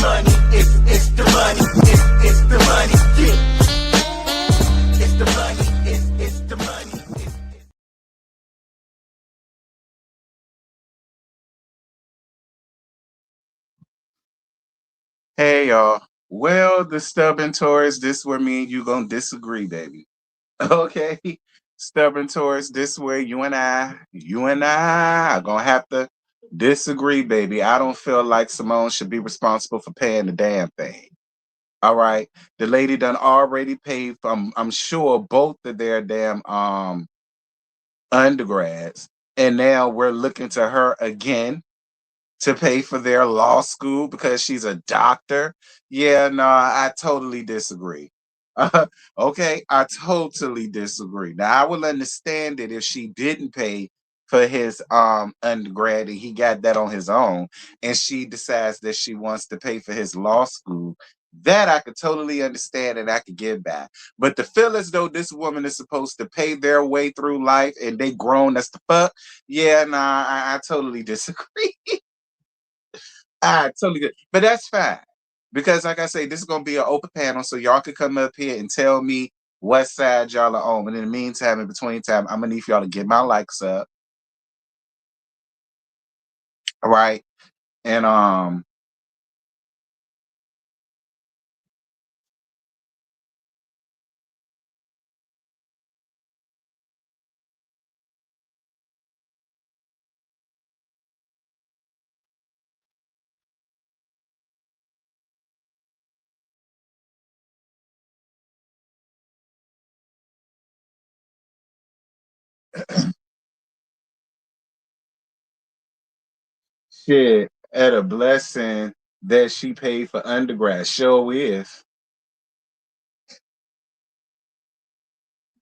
money, it's the money, it's the money, yeah. It's the money, it's the money. Hey y'all. Well, the stubborn Taurus, this where me and you gonna disagree, baby. Okay. Stubborn Taurus, this where you and I are gonna have to disagree, baby. I don't feel like Simone should be responsible for paying the damn thing. All right. The lady done already paid for I'm sure both of their damn undergrads. And now we're looking to her again to pay for their law school because she's a doctor. Yeah, no, I totally disagree. Okay, I totally disagree. Now I will understand it if she didn't pay for his undergrad and he got that on his own, and she decides that she wants to pay for his law school. That I could totally understand and I could get back. But to feel as though this woman is supposed to pay their way through life and they grown as the fuck, yeah, nah, I totally disagree. I totally good. But that's fine. Because like I say, this is gonna be an open panel, so y'all can come up here and tell me what side y'all are on. And in the meantime, in between time, I'm gonna need for y'all to get my likes up. All right. And shit, at a blessing that she paid for undergrad. Sure is.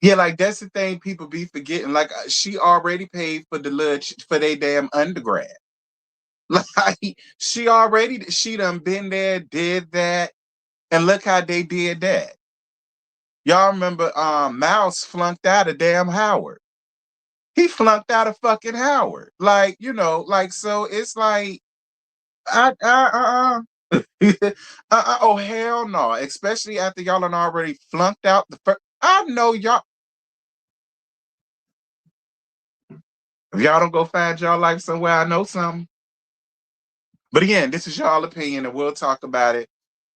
Yeah, like that's the thing people be forgetting. Like she already paid for the lunch for their damn undergrad. Like she done been there, did that, and look how they did that. Y'all remember Mouse flunked out of damn Howard. He flunked out of fucking Howard. Like, like so it's like oh hell no. Especially after y'all done already flunked out the first. I know y'all if y'all don't go find y'all life somewhere, I know something. But again, this is y'all opinion and we'll talk about it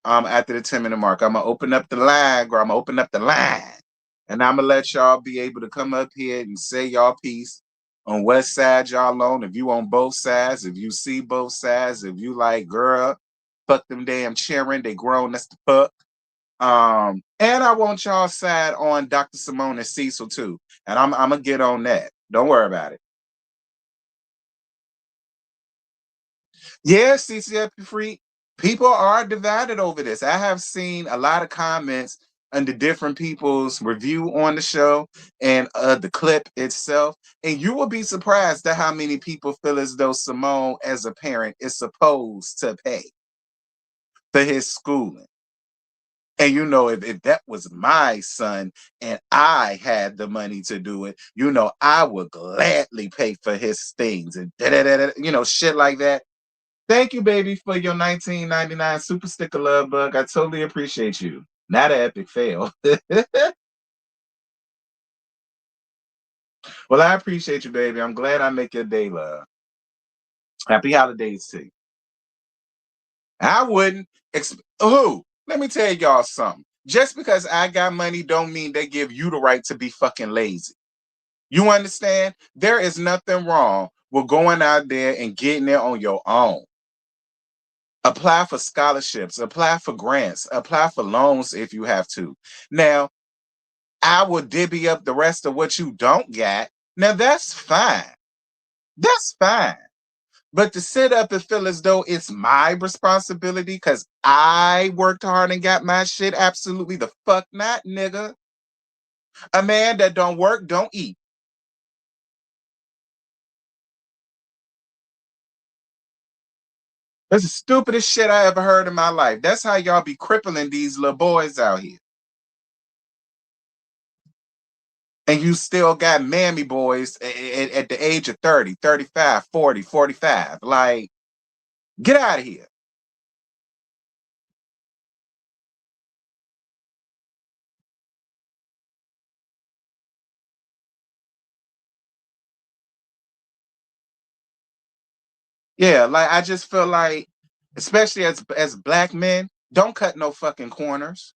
after the 10-minute mark. I'm gonna open up the line, or I'm gonna open up the line. And I'm gonna let y'all be able to come up here and say y'all piece on what side y'all on. If you on both sides, if you see both sides, if you like, girl, fuck them damn cheering, they grown, that's the fuck. And I want y'all side on Dr. Simone and Cecil too. And I'm gonna get on that. Don't worry about it. Yeah, CCF free. People are divided over this. I have seen a lot of comments under different people's review on the show and the clip itself. And you will be surprised at how many people feel as though Simone, as a parent, is supposed to pay for his schooling. And if that was my son and I had the money to do it, I would gladly pay for his things and shit like that. Thank you, baby, for your 1999 super sticker love bug. I totally appreciate you. Not an epic fail. Well, I appreciate you, baby. I'm glad I make your day, love. Happy holidays to you. I wouldn't. Who? Let me tell y'all something. Just because I got money don't mean they give you the right to be fucking lazy. You understand? There is nothing wrong with going out there and getting there on your own. Apply for scholarships, apply for grants, apply for loans if you have to. Now, I will divvy up the rest of what you don't get. Now, that's fine. That's fine. But to sit up and feel as though it's my responsibility because I worked hard and got my shit, absolutely the fuck not, nigga. A man that don't work, don't eat. That's the stupidest shit I ever heard in my life. That's how y'all be crippling these little boys out here. And you still got mammy boys at the age of 30, 35, 40, 45. Like, get out of here. Yeah, like I just feel like, especially as black men, don't cut no fucking corners.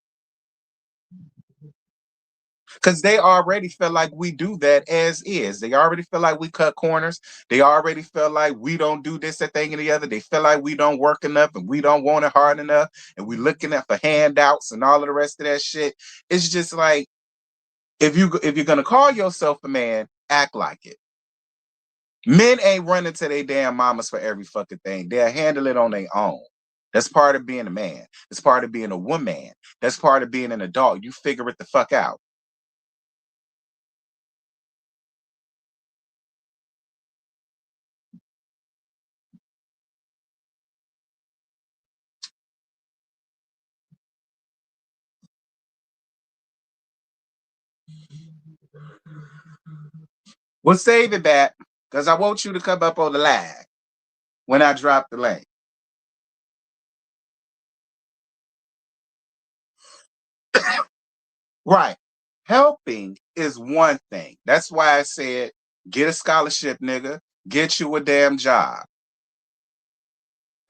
Because they already feel like we do that as is. They already feel like we cut corners. They already feel like we don't do this, that thing, and the other. They feel like we don't work enough and we don't want it hard enough. And we looking at for handouts and all of the rest of that shit. It's just like, if you're gonna call yourself a man, act like it. Men ain't running to their damn mamas for every fucking thing. They'll handle it on their own. That's part of being a man. That's part of being a woman. That's part of being an adult. You figure it the fuck out. We'll save it back because I want you to come up on the line when I drop the link. Right. Helping is one thing. That's why I said get a scholarship, nigga. Get you a damn job.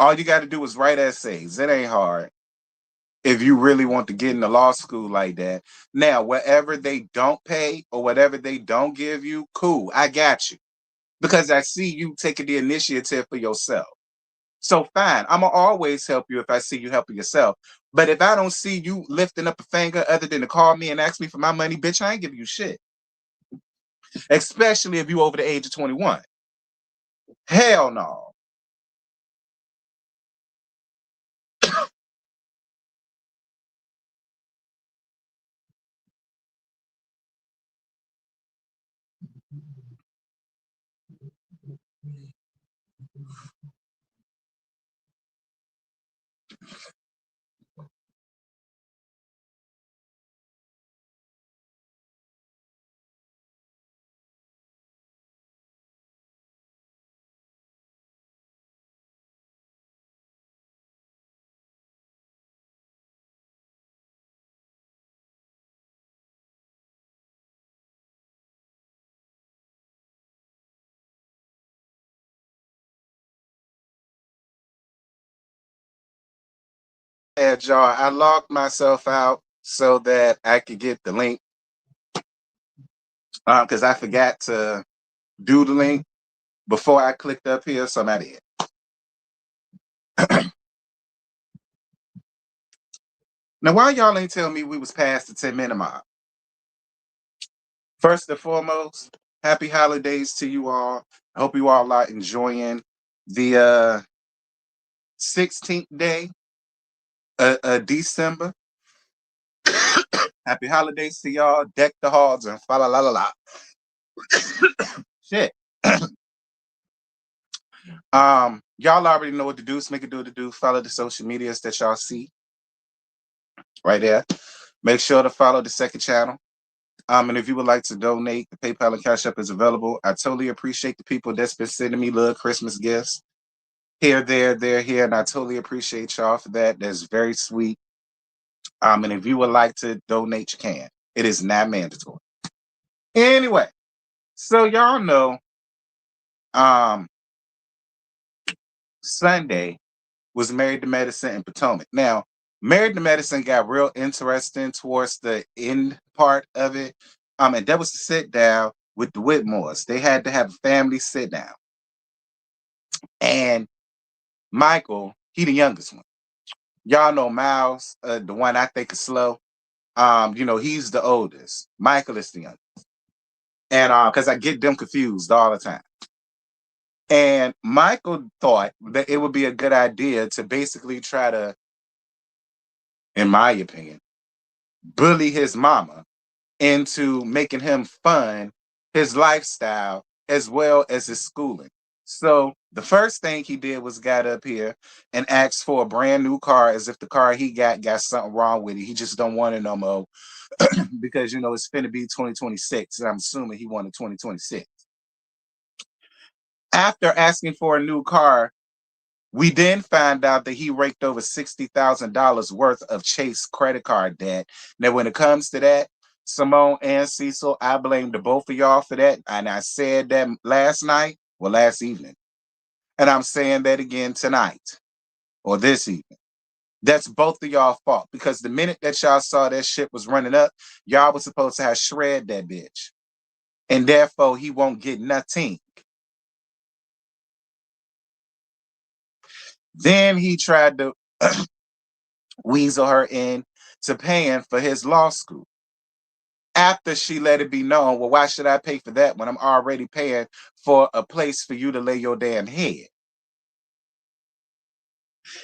All you got to do is write essays. It ain't hard if you really want to get into law school like that. Now, whatever they don't pay or whatever they don't give you, cool. I got you because I see you taking the initiative for yourself. So fine, I'm gonna always help you if I see you helping yourself. But if I don't see you lifting up a finger other than to call me and ask me for my money, bitch, I ain't giving you shit. Especially if you over the age of 21. Hell no. And y'all, I logged myself out so that I could get the link. Because I forgot to do the link before I clicked up here, so I'm at it. Now, why y'all ain't tell me we was past the 10-minute mark? First and foremost, happy holidays to you all. I hope you all are enjoying the 16th day of December. Happy holidays to y'all. Deck the halls and fa la la la la. Shit. Y'all already know what to do. Make it do what to do. Follow the social medias that y'all see right there. Make sure to follow the second channel. And if you would like to donate, the PayPal and Cash App is available. I totally appreciate the people that's been sending me little Christmas gifts here, there, here, and I totally appreciate y'all for that. That's very sweet. And if you would like to donate, you can. It is not mandatory. Anyway, so y'all know, um, Sunday was Married to Medicine in Potomac. Now, Married to Medicine got real interesting towards the end part of it. And that was to sit down with the Whitmores. They had to have a family sit down. And Michael, he the youngest one. Y'all know Miles, the one I think is slow. He's the oldest. Michael is the youngest. And because I get them confused all the time. And Michael thought that it would be a good idea to basically try to, in my opinion, bully his mama into making him fund his lifestyle as well as his schooling. So the first thing he did was got up here and asked for a brand new car as if the car he got something wrong with it. He just don't want it no more because, it's finna be 2026. And I'm assuming he wanted 2026. After asking for a new car, we then found out that he raked over $60,000 worth of Chase credit card debt. Now, when it comes to that, Simone and Cecil, I blame the both of y'all for that. And I said that last evening. And I'm saying that again tonight or this evening. That's both of y'all fault because the minute that y'all saw that shit was running up, y'all was supposed to have shred that bitch. And therefore he won't get nothing. Then he tried to weasel her in to paying for his law school. After she let it be known, well, why should I pay for that when I'm already paying for a place for you to lay your damn head?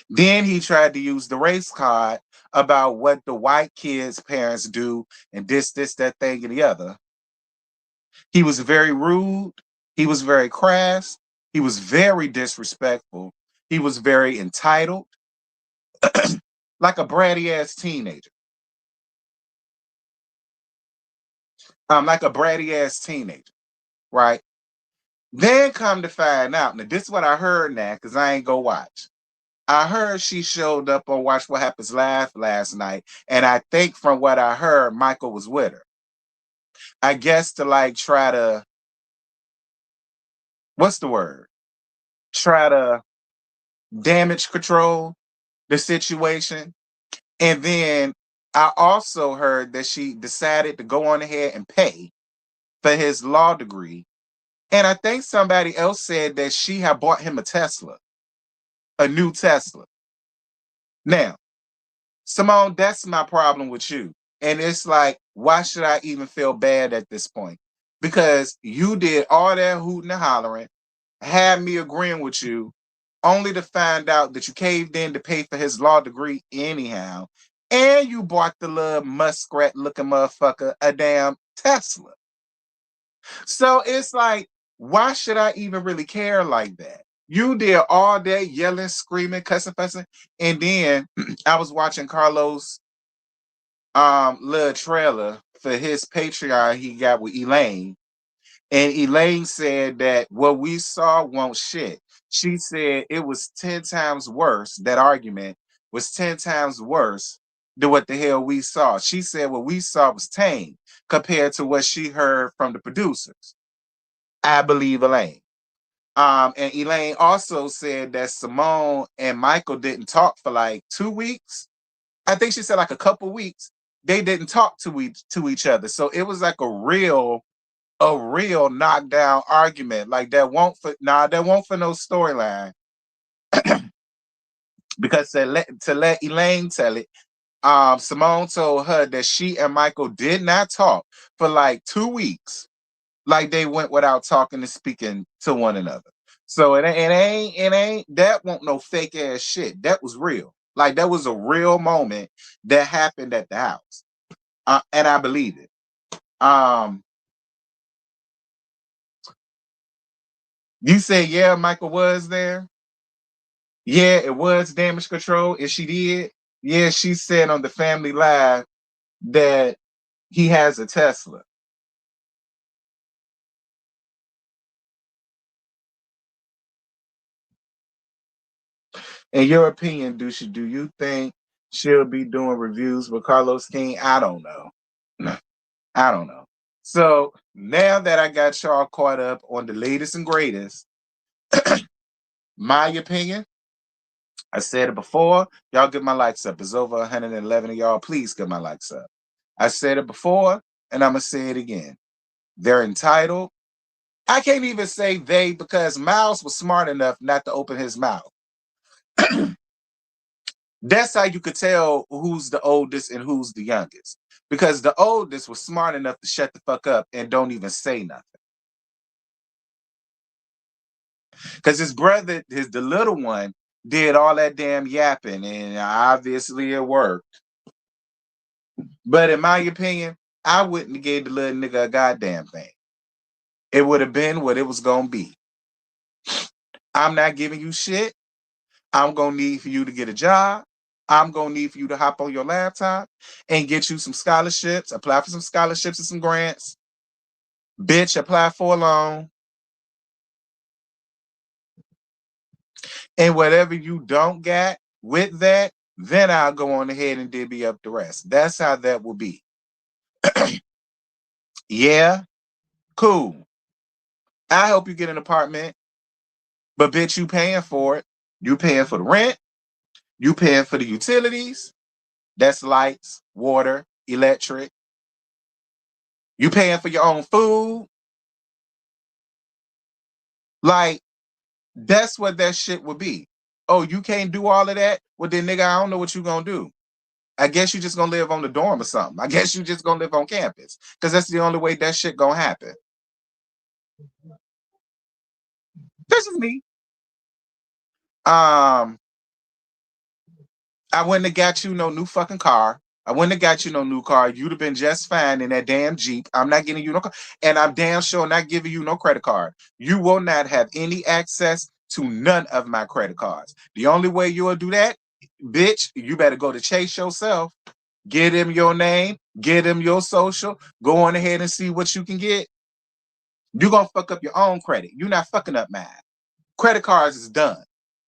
Then he tried to use the race card about what the white kids' parents do and this, that thing, and the other. He was very rude. He was very crass. He was very disrespectful. He was very entitled, like a bratty ass teenager. Like a bratty ass teenager, right? Then come to find out, now this is what I heard now, because I ain't go watch. I heard she showed up on Watch What Happens Live last night, and I think from what I heard, Michael was with her. I guess to like try to, what's the word? Try to damage control the situation. And then I also heard that she decided to go on ahead and pay for his law degree. And I think somebody else said that she had bought him a Tesla, a new Tesla. Now, Simone, that's my problem with you. And it's like, why should I even feel bad at this point? Because you did all that hooting and hollering, had me agreeing with you, only to find out that you caved in to pay for his law degree anyhow. And you bought the little muskrat looking motherfucker a damn Tesla. So it's like, why should I even really care like that? You did all that yelling, screaming, cussing, fussing. And then I was watching Carlos little trailer for his Patreon he got with Elaine. And Elaine said that what we saw won't shit. She said it was 10 times worse. That argument was 10 times worse than what the hell we saw. She said what we saw was tame compared to what she heard from the producers. I believe Elaine. And Elaine also said that Simone and Michael didn't talk for like 2 weeks. I think she said like a couple weeks. They didn't talk to each other. So it was like a real knockdown argument. Like that won't for no storyline. Because to let Elaine tell it, Simone told her that she and Michael did not talk for like 2 weeks. Like they went without talking and speaking to one another. So it ain't that won't no fake ass shit. That was real. Like that was a real moment that happened at the house. And I believe it. You say yeah, Michael was there. Yeah, it was damage control, and she did. Yeah, she said on the Family Live that he has a Tesla. In your opinion, do you think she'll be doing reviews with Carlos King? I don't know. I don't know. So now that I got y'all caught up on the latest and greatest, my opinion, I said it before. Y'all get my likes up. It's over 111 of y'all. Please get my likes up. I said it before, and I'm going to say it again. They're entitled. I can't even say they because Miles was smart enough not to open his mouth. That's how you could tell who's the oldest and who's the youngest. Because the oldest was smart enough to shut the fuck up and don't even say nothing. Because his brother, the little one, did all that damn yapping, and obviously it worked. But in my opinion, I wouldn't have gave the little nigga a goddamn thing. It would have been what it was gonna be. I'm not giving you shit. I'm gonna need for you to get a job. I'm gonna need for you to hop on your laptop and get you some scholarships, apply for some scholarships and some grants. Bitch, apply for a loan. And whatever you don't get with that, then I'll go on ahead and divvy up the rest. That's how that will be. Yeah, cool. I hope you get an apartment. But bitch, you paying for it. You paying for the rent. You paying for the utilities. That's lights, water, electric. You paying for your own food. Like, that's what that shit would be. Oh, you can't do all of that? Well, then, nigga, I don't know what you gonna do. I guess you just gonna live on the dorm or something. I guess you just gonna live on campus. Because that's the only way that shit gonna happen. This is me. Um, I wouldn't have got you no new fucking car. I wouldn't have got you no new car. You'd have been just fine in that damn Jeep. I'm not getting you no car. And I'm damn sure not giving you no credit card. You will not have any access to none of my credit cards. The only way you'll do that, bitch, you better go to Chase yourself. Get him your name, get him your social, go on ahead and see what you can get. You're gonna fuck up your own credit. You're not fucking up mine. Credit cards is done.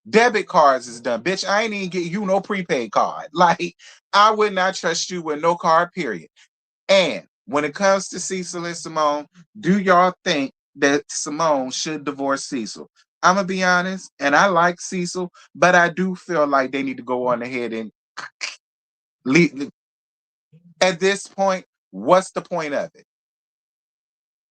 Debit cards is done. Bitch, I ain't even get you no prepaid card. Like, I would not trust you with no card, period. And when it comes to Cecil and Simone, do y'all think that Simone should divorce Cecil? I'm gonna be honest, and I like Cecil, but I do feel like they need to go on ahead and leave. At this point, what's the point of it?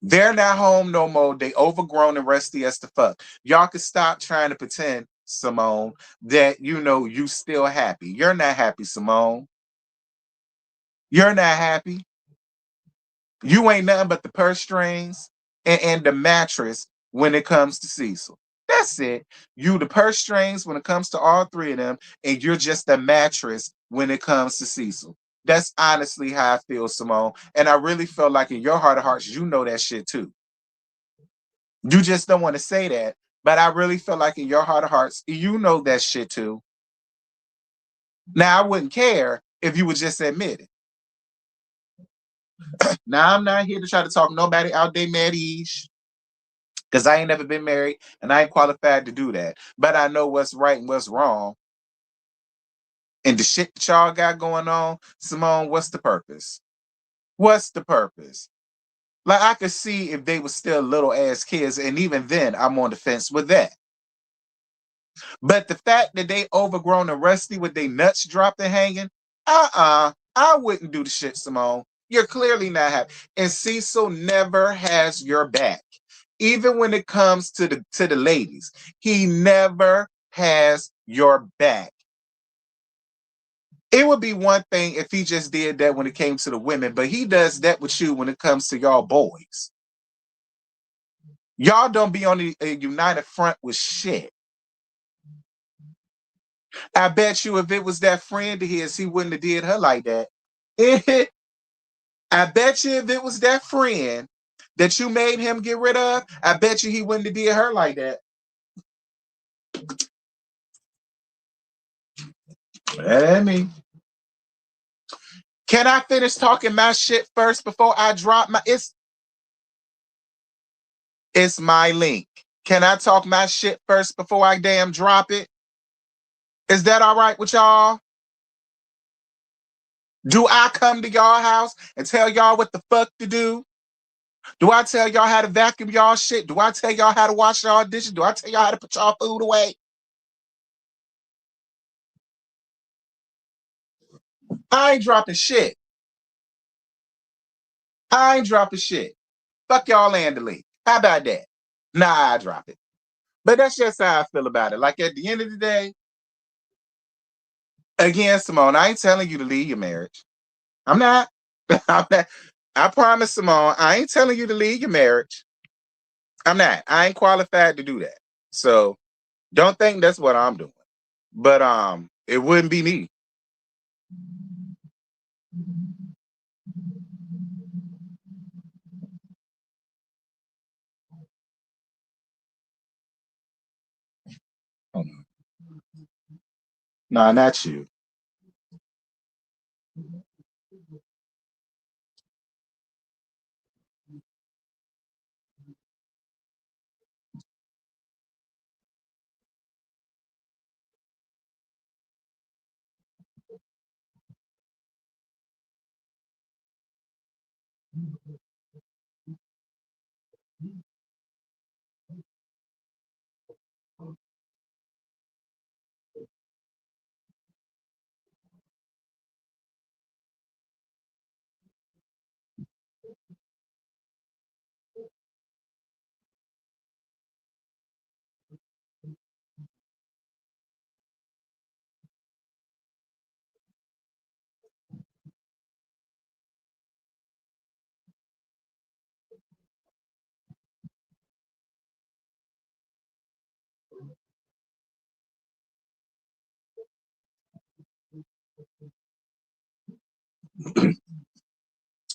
They're not home no more. They overgrown and rusty as the fuck. Y'all can stop trying to pretend, Simone, that you still happy. You're not happy, Simone. You're not happy. You ain't nothing but the purse strings and the mattress when it comes to Cecil. That's it. You the purse strings when it comes to all three of them, and you're just a mattress when it comes to Cecil. That's honestly how I feel, Simone. And I really feel like in your heart of hearts, you know that shit too. You just don't want to say that. But I really feel like in your heart of hearts, you know that shit too. Now, I wouldn't care if you would just admit it. Now, I'm not here to try to talk nobody out their marriage because I ain't never been married and I ain't qualified to do that. But I know what's right and what's wrong. And the shit that y'all got going on, Simone, what's the purpose? What's the purpose? Like, I could see if they were still little ass kids, and even then, I'm on the fence with that. But the fact that they overgrown and rusty with their nuts dropped and hanging, I wouldn't do the shit, Simone. You're clearly not happy. And Cecil never has your back. Even when it comes to the ladies, he never has your back. It would be one thing if he just did that when it came to the women, but he does that with you when it comes to y'all boys. Y'all don't be on a united front with shit. I bet you if it was that friend of his, he wouldn't have did her like that. I bet you if it was that friend that you made him get rid of, I bet you he wouldn't have did her like that. I mean, can I finish talking my shit first before I drop my? It's my link. Can I talk my shit first before I damn drop it? Is that all right with y'all? Do I come to y'all house and tell y'all what the fuck to do? Do I tell y'all how to vacuum y'all shit? Do I tell y'all how to wash y'all dishes? Do I tell y'all how to put y'all food away? I ain't dropping shit. I ain't dropping shit. Fuck y'all and the link. How about that? Nah, I drop it. But that's just how I feel about it. Like at the end of the day, again, Simone, I ain't telling you to leave your marriage. I'm not. I'm not. I promise, Simone, I ain't telling you to leave your marriage. I'm not. I ain't qualified to do that. So don't think that's what I'm doing. But it wouldn't be me. Nah, not you.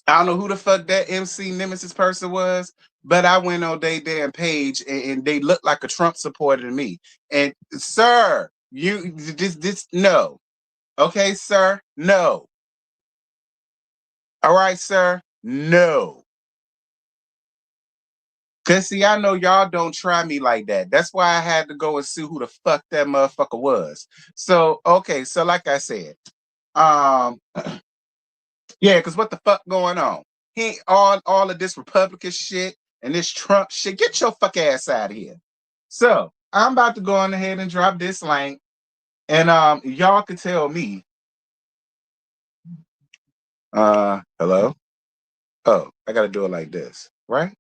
I don't know who the fuck that MC Nemesis person was, but I went on their damn page and they looked like a Trump supporter to me. And sir, you this no. Okay, sir, no. All right, sir, no. Cause see, I know y'all don't try me like that. That's why I had to go and see who the fuck that motherfucker was. So okay, so like I said, um, yeah, because what the fuck going on? He all of this Republican shit and this Trump shit. Get your fuck ass out of here. So I'm about to go on ahead and drop this link, and y'all can tell me. Hello. Oh, I gotta do it like this, right?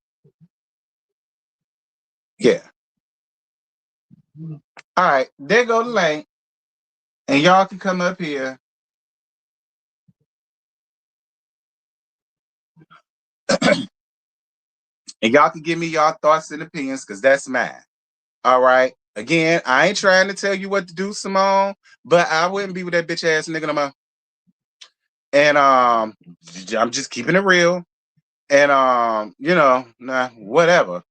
Yeah. All right, there go the link, and y'all can come up here. And y'all can give me y'all thoughts and opinions because that's mine. All right. Again, I ain't trying to tell you what to do, Simone, but I wouldn't be with that bitch ass nigga no more. And I'm just keeping it real. And nah, whatever.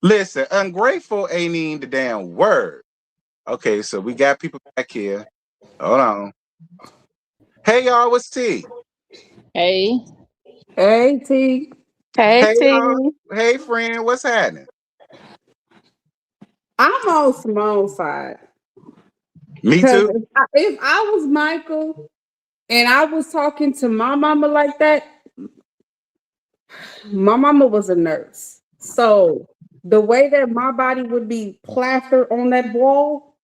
Listen, ungrateful ain't even the damn word. Okay, so we got people back here. Hold on. Hey y'all, what's T? Hey. Hey, T. Hey, Hey y'all. T. Hey friend, what's happening? I'm on Simone's side. Me Because too. if I was Michael and I was talking to my mama like that, my mama was a nurse. So the way that my body would be plastered on that wall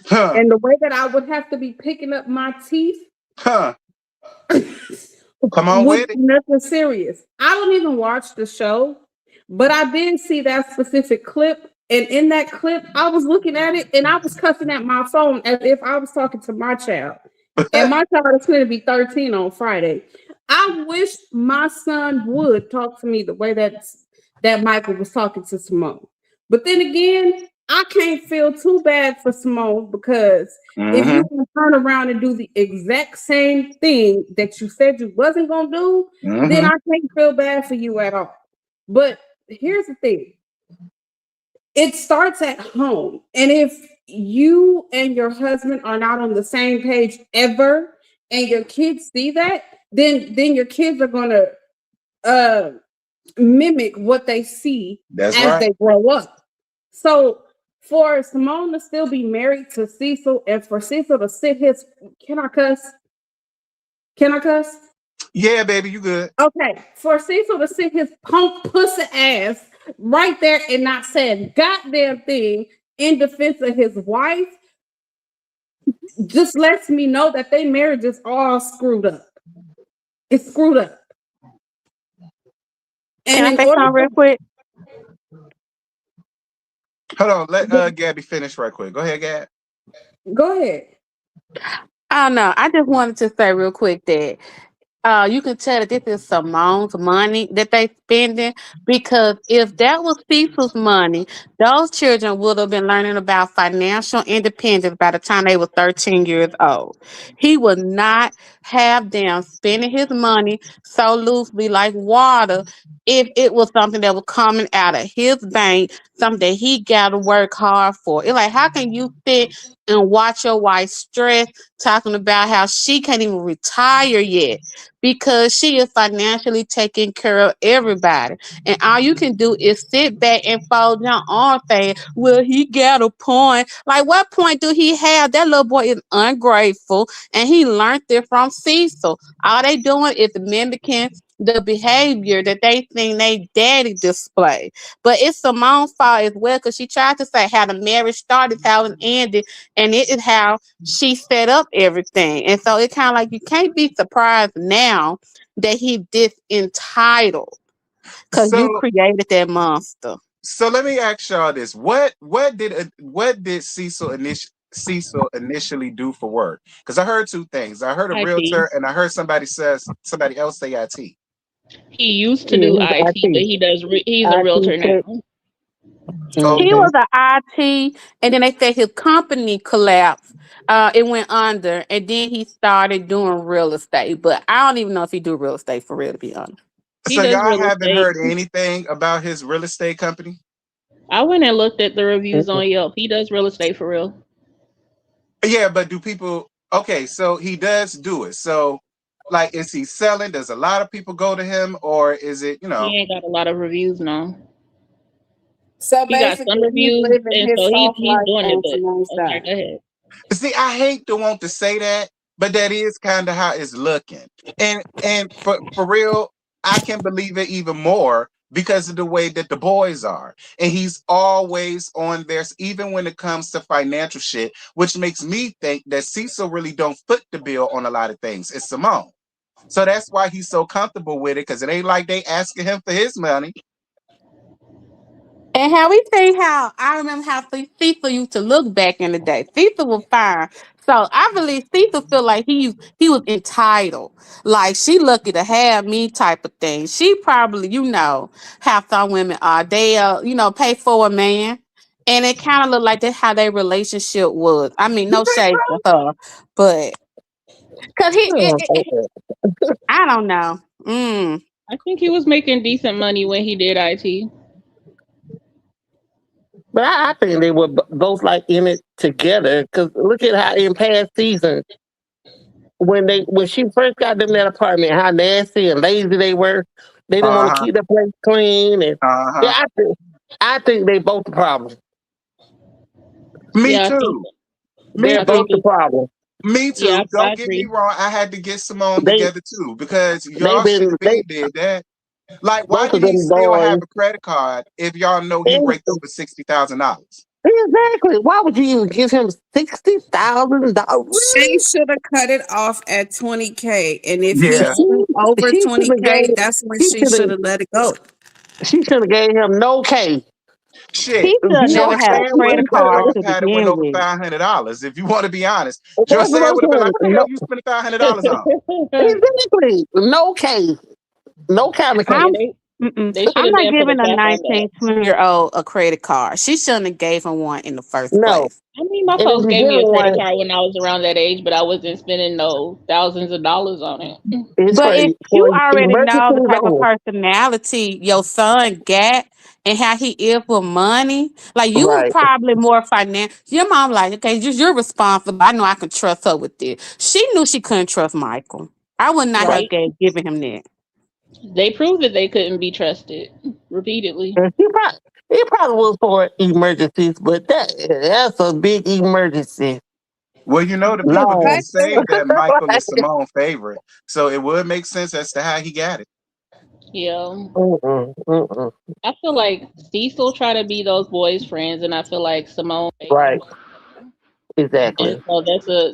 Huh. and the way that I would have to be picking up my teeth Huh. Come on would with be it. nothing serious. I don't even watch the show, but I did see that specific clip. And in that clip, I was looking at it and I was cussing at my phone as if I was talking to my child. And my child is going to be 13 on Friday. I wish my son would talk to me the way that Michael was talking to Simone. But then again, I can't feel too bad for Simone because if Mm-hmm. you turn around and do the exact same thing that you said you wasn't gonna do, then Mm-hmm. I can't feel bad for you at all. But here's the thing: it starts at home, and if you and your husband are not on the same page ever, and your kids see that, then your kids are gonna uh, mimic what they see That's as right. they grow up. So for Simone to still be married to Cecil and for Cecil to sit his can I cuss? Can I cuss? Yeah, baby, you good. Okay. For Cecil to sit his punk pussy ass right there and not say a goddamn thing in defense of his wife just lets me know that their marriage is all screwed up. It's screwed up. Can And I in say order something for real quick? Hold on, let Gabby finish right quick. Go ahead, Gab. go ahead. I don't know. I just wanted to say real quick that you can tell that this is Simone's money that they spending because if that was Cecil's money, those children would have been learning about financial independence by the time they were 13 years old. He would not have them spending his money so loosely like water if it was something that was coming out of his bank, something that he got to work hard for. It's like, how can you sit and watch your wife stress talking about how she can't even retire yet? Because she is financially taking care of everybody. And all you can do is sit back and fold your arms saying, well, he got a point. Like, what point do he have? That little boy is ungrateful and he learned it from Cecil. All they doing is mimicking the behavior that they think they daddy display. But it's Simone's fault as well because she tried to say how the marriage started, how it ended, and it is how she set up everything. And so it kind of like you can't be surprised now that he this entitled because you So created that monster. so let me ask y'all this: what did Cecil initially do for work? Because I heard two things. I heard a IT. realtor, and I heard somebody else say IT. He used to Yeah, do he's IT, but IT. he's a realtor IT now. tech. He Okay. was an IT, and then they said his company collapsed. It went under, and then he started doing real estate. But I don't even know if he do real estate for real, to be honest. He So does y'all real haven't estate. heard anything about his real estate company? I went and looked at the reviews Mm-mm. on Yelp. He does real estate for real. Yeah, but do people okay, so he does do it. So like is he selling? Does a lot of people go to him or is it, He ain't got a lot of reviews now. So He got some basically, he's reviews, living and his so soft he's life doing it. on Simone's But okay, dime. go ahead. see, I hate to want to say that, but that is kind of how it's looking. And for real, I can believe it even more because of the way that the boys are. And he's always on there, even when it comes to financial shit, which makes me think that Cecil really don't foot the bill on a lot of things. It's Simone. So that's why he's so comfortable with it, because it ain't like they asking him for his money. And how we say how I remember how Cecil used to look back in the day. Cecil was fine. So I believe Cecil feel like he was entitled. Like she lucky to have me type of thing. She probably, how some women are. They pay for a man. And it kind of looked like that's how their relationship was. I mean, You no think shade to her, but because I don't think that. I don't know. Mm. I think he was making decent money when he did IT. But I think they were both like in it together. Because look at how in past seasons, when she first got them that apartment, how nasty and lazy they were. They didn't want to uh-huh. keep the place clean, and yeah, Uh-huh. I think they both the problem. Me Yeah, I think too. They Me I both think the too. it, problem. Me yeah, too. I Don't get me agree. wrong. I had to get Simone They together too because they y'all should been have they been did that. Like, why both of did he them still have boys. a credit card if y'all know he And raked over $60,000? exactly. Why would you even give him $60,000? She Really? should have cut it off at 20K. And if he Yeah. Yeah. went over She should have 20K, gave. that's when She she should should have. have let it go. She should have gave him no K. Shit. He should You know never what had a I'm Shan would credit have cut it card off to had it went begin over with. $500. If you want to be honest, That's what Josiah I'm would have been like, saying. "What the No, hell you spending $500 on?" exactly. No K. No kind of Yeah, K. I'm they should I'm have not been put a giving a cap on that. 19, 20-year-old a credit card. She shouldn't have gave him one in the first No. place. I mean, my And if folks you gave get me a credit one, card when I was around that age, but I wasn't spending no thousands of dollars on it. it's But if for you already know the emergencies type of only. personality your son got and how he is with money, like you Right. probably more financial. Your mom like, okay, just you're responsible. I know I can trust her with this. She knew she couldn't trust Michael. I would not have Right? given him that. They proved that they couldn't be trusted repeatedly. And he probably was for emergencies, but that's a big emergency. Well, the people do Long. say Perspective. that Michael is Simone's favorite, so it would make sense as to how he got it. Yeah. Mm-mm, mm-mm. I feel like Cecil try to be those boys' friends, and I feel like Simone makes them. Right. And Exactly. so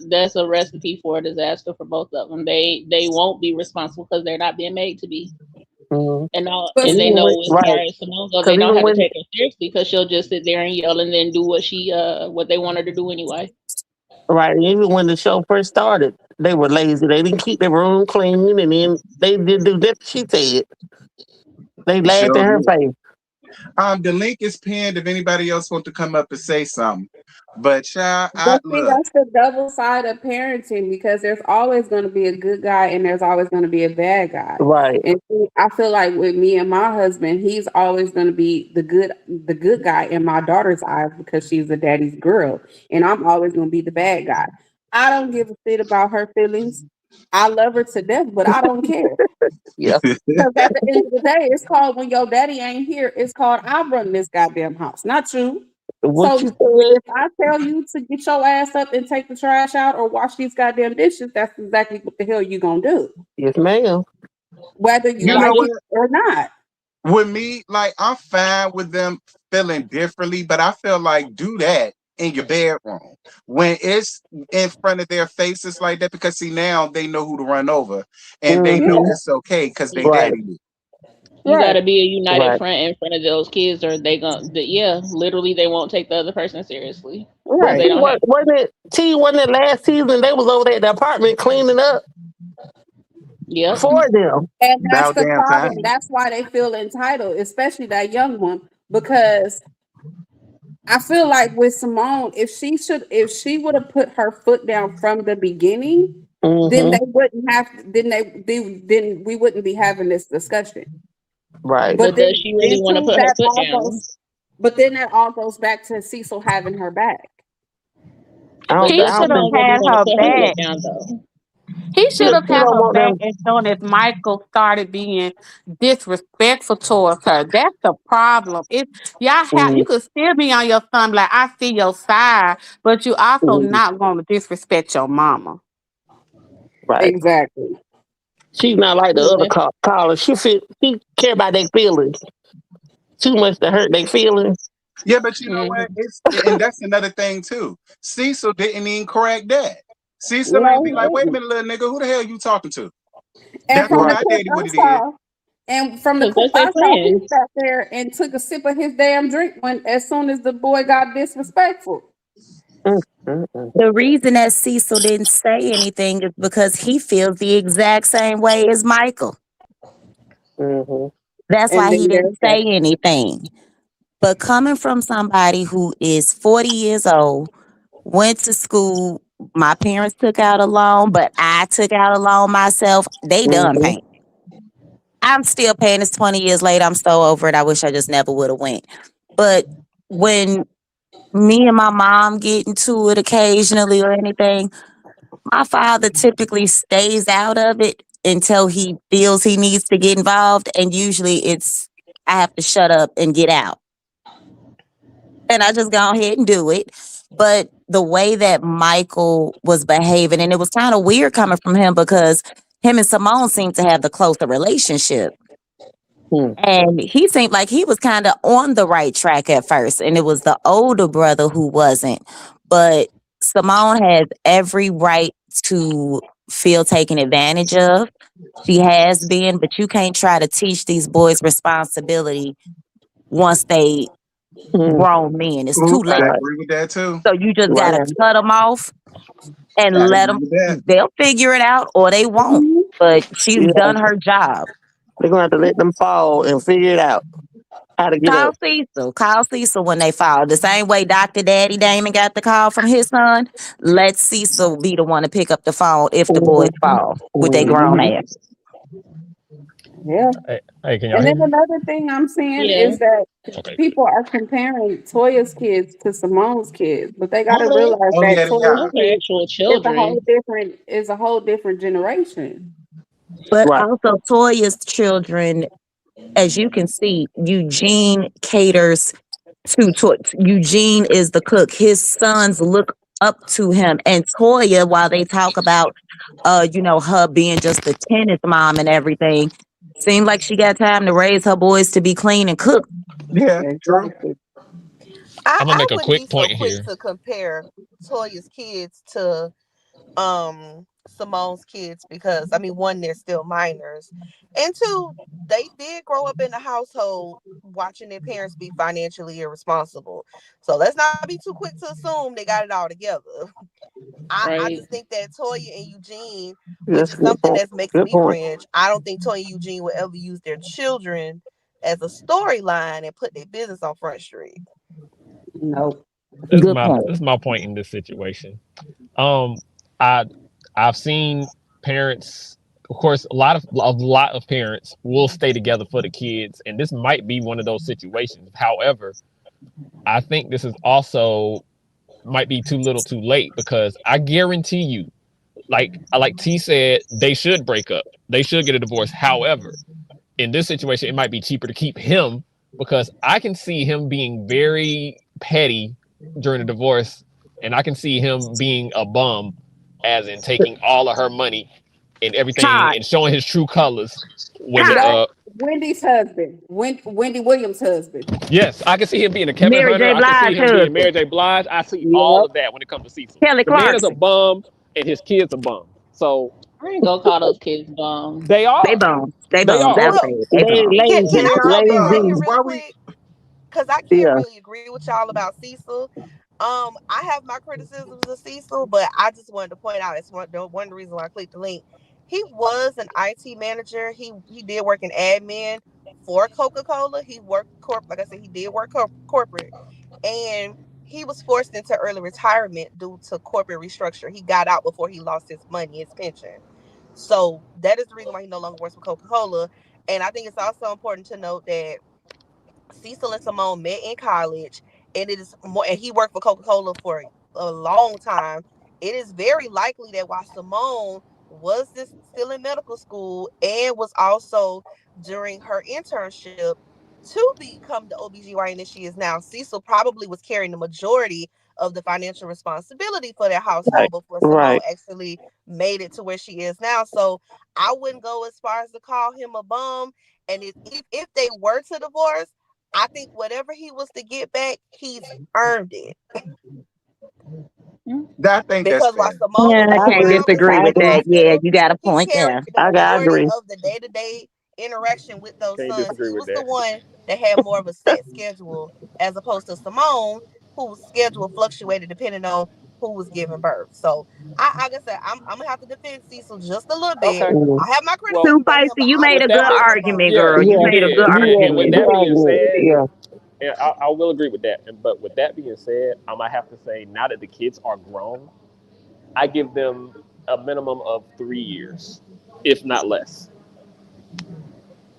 that's a recipe for a disaster for both of them. They won't be responsible because they're not being made to be. Mm. But And they Even know when as far right, as Simone goes, because they don't even have to when take her seriously because she'll just sit there and yell and then do what they want her to do anyway. right, even when the show first started, they were lazy. They didn't keep their room clean, and then they didn't do that. She said they laughed Sure in her did. face. The link is pinned if anybody else want to come up and say something. But child, I But see, look. that's the double side of parenting because there's always going to be a good guy and there's always going to be a bad guy. Right. And see, I feel like with me and my husband, he's always going to be the good guy in my daughter's eyes because she's a daddy's girl, and I'm always going to be the bad guy. I don't give a shit about her feelings. I love her to death, but I don't care. Yeah. Because at the end of the day, it's called when your daddy ain't here, it's called I run this goddamn house, not you. What So you said? if I tell you to get your ass up and take the trash out or wash these goddamn dishes, that's exactly what the hell you gonna do, Yes, ma'am. whether you You Now, know like what? it or not. With me, like I'm fine with them feeling differently, but I feel like do that in your bedroom when it's in front of their faces like that, because see now they know who to run over and they know Yeah, Hmm. it's okay because they Right. daddy did. you got right, to be a united Right. front in front of those kids, or yeah, literally they won't take the other person seriously But because right. they see, don't have. wasn't it last season they was over there at the apartment cleaning up Yep. for them? And that's About the damn problem. time. That's why they feel entitled, especially that young one, because I feel like with Simone, if she would have put her foot down from the beginning, then they Mm-hmm. wouldn't have then we wouldn't be having this discussion. Right. But But does she really then want to too put her that foot all down? goes but then that all goes back to Cecil having her back. But He does should have Simone think really had want to her put her foot back. down though? He should have she had don't her want back them. as soon as Michael started being disrespectful towards her. That's the problem. If y'all have, Mm-hmm. you could still be on your son, like I see your side, but you also not going to disrespect your mama. Right. Exactly. She's not like the Cause other if, callers. She care about their feelings too much to hurt their feelings. Yeah, but you know what? mhm. It's and that's another thing too. Cecil didn't even correct that. Cecil ain't be like, wait a No. minute, little nigga, who the hell you talking to? And That's from what the Right. I clip did I what it is. saw, and from the Cause clip that's I their saw, he friends. sat there and took a sip of his damn drink when as soon as the boy got disrespectful. Mm-hmm. The reason that Cecil didn't say anything is because he feels the exact same way as Michael. Mm-hmm. That's And why he then didn't there's that. say anything. But coming from somebody who is 40 years old, went to school, my parents took out a loan, but I took out a loan myself. They done Mm-hmm. paying. I'm still paying this 20 years later. I'm so over it. I wish I just never would have went. But when me and my mom get into it occasionally or anything, my father typically stays out of it until he feels he needs to get involved. And usually it's, I have to shut up and get out. And I just go ahead and do it. But the way that Michael was behaving, and it was kind of weird coming from him because him and Simone seemed to have the closer relationship. And he seemed like he was kind of on the right track at first, and it was the older brother who wasn't. But Simone has every right to feel taken advantage of. She has been, but you can't try to teach these boys responsibility once they Mm-hmm. grown men. It's too Right. I late. Right. agree with that too. So you just gotta Right. cut them off and I let agree them. with that. They'll figure it out, or they won't. Mhm. But she's Yeah. done her job. They're gonna have to let them fall and figure it out how to get Call up. Cecil. Call Cecil when they fall. The same way Dr. Daddy Damon got the call from his son. Let Cecil be the one to pick up the phone if the boys Mm-hmm. fall with their grown Mm-hmm. ass. Yeah. Hey, can y'all And hear then me? another thing I'm seeing Yeah. is that Okay, good. people are comparing Toya's kids to Simone's kids, but they got Are to they? realize Oh that yeah, they Toya's are. Those are kids actual is a whole children. different generation. But Right. also Toya's children, as you can see, Eugene caters Eugene is the cook. His sons look up to him. And Toya, while they talk about her being just a tennis mom and everything, seemed like she got time to raise her boys to be clean and cook. Yeah, true. Exactly. I'm gonna I make a wouldn't be quick so point quick here. to compare Toya's kids to Simone's kids because I mean one, they're still minors. And two, they did grow up in a household watching their parents be financially irresponsible. So let's not be too quick to assume they got it all together. I Right. just think that Toya and Eugene, which That's a is good something point. that makes Good me point. cringe, I don't think Toya and Eugene will ever use their children as a storyline and put their business on Front Street. Nope. Good point. This is my point in this situation. Um, I I've seen parents. Of course, a lot of parents will stay together for the kids, and this might be one of those situations. However, I think this is also might be too little, too late because I guarantee you, like T said, they should break up. They should get a divorce. However, in this situation, it might be cheaper to keep him because I can see him being very petty during the divorce, and I can see him being a bum, as in taking all of her money and everything Todd, and showing his true colors. When Todd, That's Wendy's husband, Wendy Williams' husband. yes, I can see him being a Kevin Mary Hunter. J. I can see Blige's him being husband, Mary J. Blige. I see all Yep. of that when it comes to Cecil. Kelly The man is a Clarkson. bum, and his kids a bum. So I ain't gonna call those kids bum. they They are. bum. They They bum. are. That's Look, it. They bum. can Lazy, I They jump are in right here lazy. bums. real Why we quick? Because I can't Yeah. really agree with y'all about Cecil. I have my criticisms of Cecil, but I just wanted to point out it's one reason why I clicked the link. He was an IT manager. He did work in admin for Coca Cola. He worked like I said, he did work corporate, and he was forced into early retirement due to corporate restructure. He got out before he lost his money, his pension. So that is the reason why he no longer works for Coca-Cola. And I think it's also important to note that Cecil and Simone met in college, and it is more. And he worked for Coca Cola for a long time. It is very likely that while Simone was still in medical school and was also during her internship to become the OBGYN that she is now, Cecil probably was carrying the majority of the financial responsibility for their Right. household before Simone Right. actually made it to where she is now. So I wouldn't go as far as to call him a bum. And if they were to divorce, I think whatever he was to get back, he's earned it. I think that's Because while fair. Simone Yeah, was I I holding can't agree. down the disagree I with the agree. that. Yeah, hospital, you got a he point there. carried the I majority agree. of the day-to-day interaction with those Can't sons. disagree He with was the that. one that had more of a set schedule as opposed to Simone, whose schedule fluctuated depending on who was giving birth. So like I said, I'm gonna have to defend Cecil just a little bit. Okay. Mhm. I have my Well, Too criticisms of him, feisty. but You I made wouldn't a with good that call being, him a bum. argument, yeah, girl. You you Yeah, made a good did. he And with had argument. he that being argument. said, Yeah. yeah, I will agree with that. But with that being said, I might have to say now that the kids are grown, I give them a minimum of 3 years, if not less.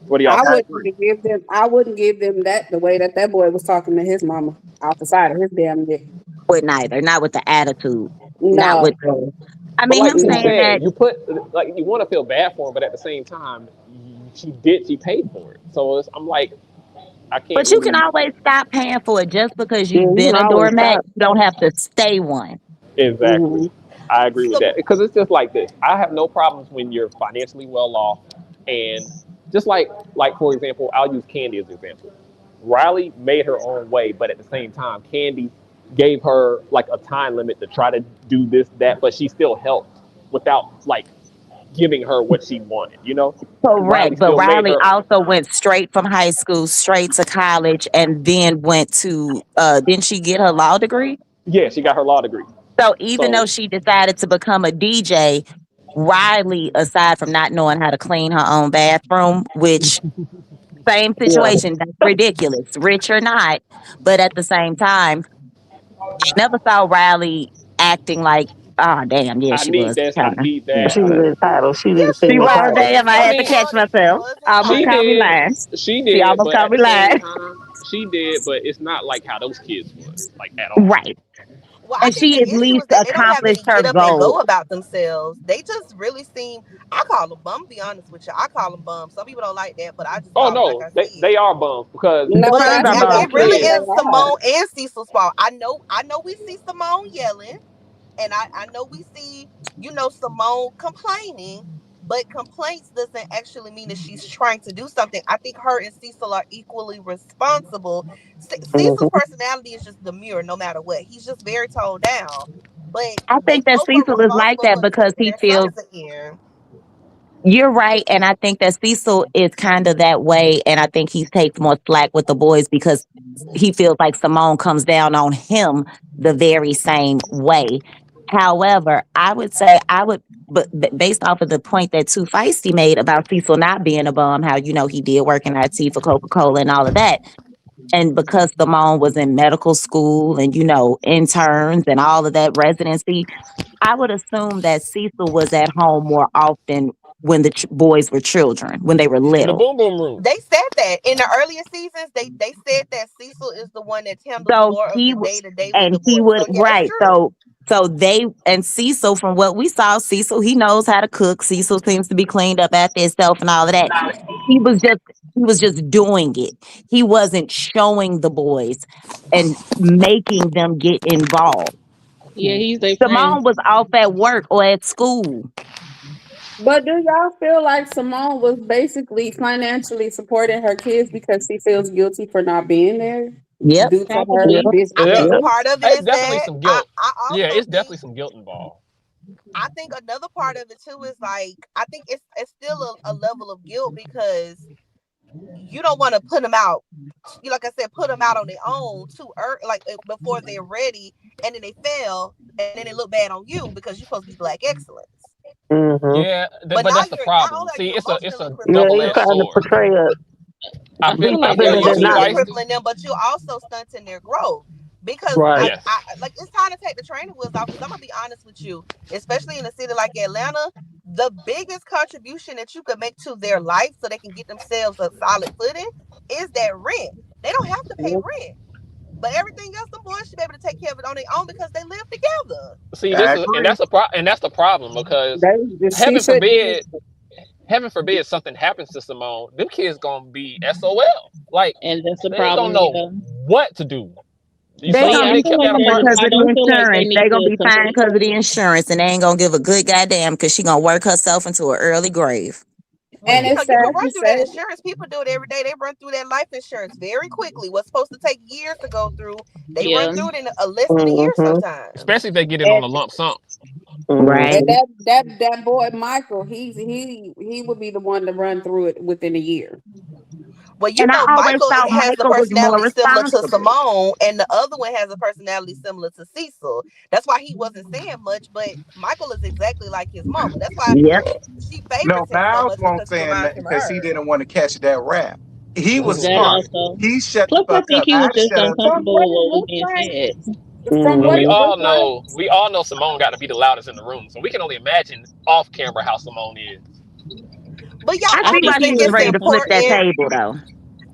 What do y'all I I think? wouldn't agree. give them. I wouldn't give them that the way that that boy was talking to his mama off the side of his damn neck. With neither, not with the attitude, not with No, the. I But mean, like him she no. saying said, that. you put like you want to feel bad for him, but at the same time, she paid for it. So I'm like, I can't But you can really. always stop paying for it just because Yeah, you've you can been a always doormat. stop. You don't have to stay one. Exactly. Hmm. I agree with So that because it's just like this. I have no problems when you're financially well off, and just like for example, I'll use Candy as an example. Riley made her own way, but at the same time, Candy gave her like a time limit to try to do this that, but she still helped without like giving her what she wanted. You know, Riley Correct. But still made Riley her. also went straight from high school straight to college and then went to didn't she get her law degree? Yeah, she got her law degree. So even though So she decided to become a DJ, Riley, aside from not knowing how to clean her own bathroom, which same Yeah. situation, that's ridiculous, rich or not. But at the same time, I never saw Riley acting like, oh damn, yeah, I she need was this. I kind of. need Yeah. that. She was entitled. She yeah, didn't she seem She was was. entitled. damn. I I Some had to mean, catch people that she myself. was Almost she called entitled. me did. lying. She She did, almost but called at me the same lying. time, she did, but it's not like how those kids was, like at all. Right. Well, I And think she the at issue least is that they don't have accomplished any her get up and goal. go about themselves. They just really seem. I call them bum. Be honest with you, I call them bums. Some people don't like that, but I just Oh call them like no, I see they it. are bums because The No, But sons I are do those bums not it feel really too. that kids. is they are. Simone and Cecil's fault. I know we see Simone yelling, and I know we see Simone complaining, but complaints doesn't actually mean that she's trying to do something. I think her and Cecil are equally responsible. Cecil's Hmm. personality is just demure no matter what. He's just very toned down, but I they think that both are Cecil is like responsible that for because taking he their feels. sons again. You're right. And I think that Cecil is kind of that way. And I think he takes more slack with the boys because he feels like Simone comes down on him the very same way. However, I would say based off of the point that Too Feisty made about Cecil not being a bum, how, he did work in IT for Coca Cola and all of that. And because Simone was in medical school and, interns and all of that residency, I would assume that Cecil was at home more often when the boys were children, when they were In the little. boom boom room. They said that in the earlier seasons. They said that Cecil is the one that handles So more of he the would, day to day with the and he boys. would, So yeah, that's right. true. So they, and Cecil, from what we saw, Cecil, he knows how to cook. Cecil seems to be cleaned up after himself and all of that. He was just, he was just doing it. He wasn't showing the boys and making them get involved. Yeah, he's their friend. Simone was off at work or at school. But do y'all feel like Simone was basically financially supporting her kids because she feels guilty for not being there Yep. due to her Yeah. Probably. I business Yeah, think Yeah. interests? part of it it's is definitely that. some I guilt. I Yeah, also it's definitely think some guilt involved. I think another part of it too is like I think it's still a level of guilt because you don't want to put them out. Like I said, put them out on their own too early, like before they're ready, and then they fail, and then they look bad on you because you're supposed to be black excellence. Hmm. Yeah, But but now that's the you're not problem. only are See, you it's emotionally a Yeah, crippling double he's edged them, trying to sword. portray a I you're feel be like something you're that with they're Too emotionally not. Feisty. crippling them, but you're also stunting their growth Because Right. Yes. I like it's time to take the training wheels off. Because I'm gonna be honest with you, especially in a city like Atlanta, the biggest contribution that you could make to their life so they can get themselves a solid footing is that rent. They don't have to pay rent, but everything else, them boys should be able to take care of it on their own because they live together. See, I this is and agree. that's the problem because She heaven should. forbid, heaven forbid something happens to Simone, them kids gonna be SOL. Like And that's the they ain't gonna problem. know Yeah. what to do. You They saw But how gonna yeah, be they kept that fine apartment. because I of the don't feel like they insurance. need They gonna to be fine complete. because of the insurance, and they ain't gonna give a good goddamn because she gonna work herself into an early grave. Well, And you know, it's you sad can run to through that say. insurance. People do it every day. They run through that life insurance very quickly. What's supposed to take years to go through, they run Yeah. through it in a less than a year Mm-hmm. sometimes. Especially if they get it on And, a lump sum. Right. and Mm-hmm. that boy Michael, he would be the one to run through it within a year. Well, you And I know, always Michael thought has the Michael was more personality similar to responsible. Simone, and the other one has a personality similar to Cecil. That's why he wasn't saying much, but Michael is exactly like his mama. That's why Yep. she No, favors him so Miles much won't because he say reminds nothing him of because he her. didn't want to catch that rap. He was That smart. also. He shut the Plus, I fuck think up. he was I'd just shut up From too. uncomfortable what with it what was looks being like, said. from But what Mm-hmm. it looks like, we all know Simone got to be the loudest in the room. So we can only imagine off camera how Simone is. But y'all, I I I see think why just she he think was was it's ready to flip that important. table though.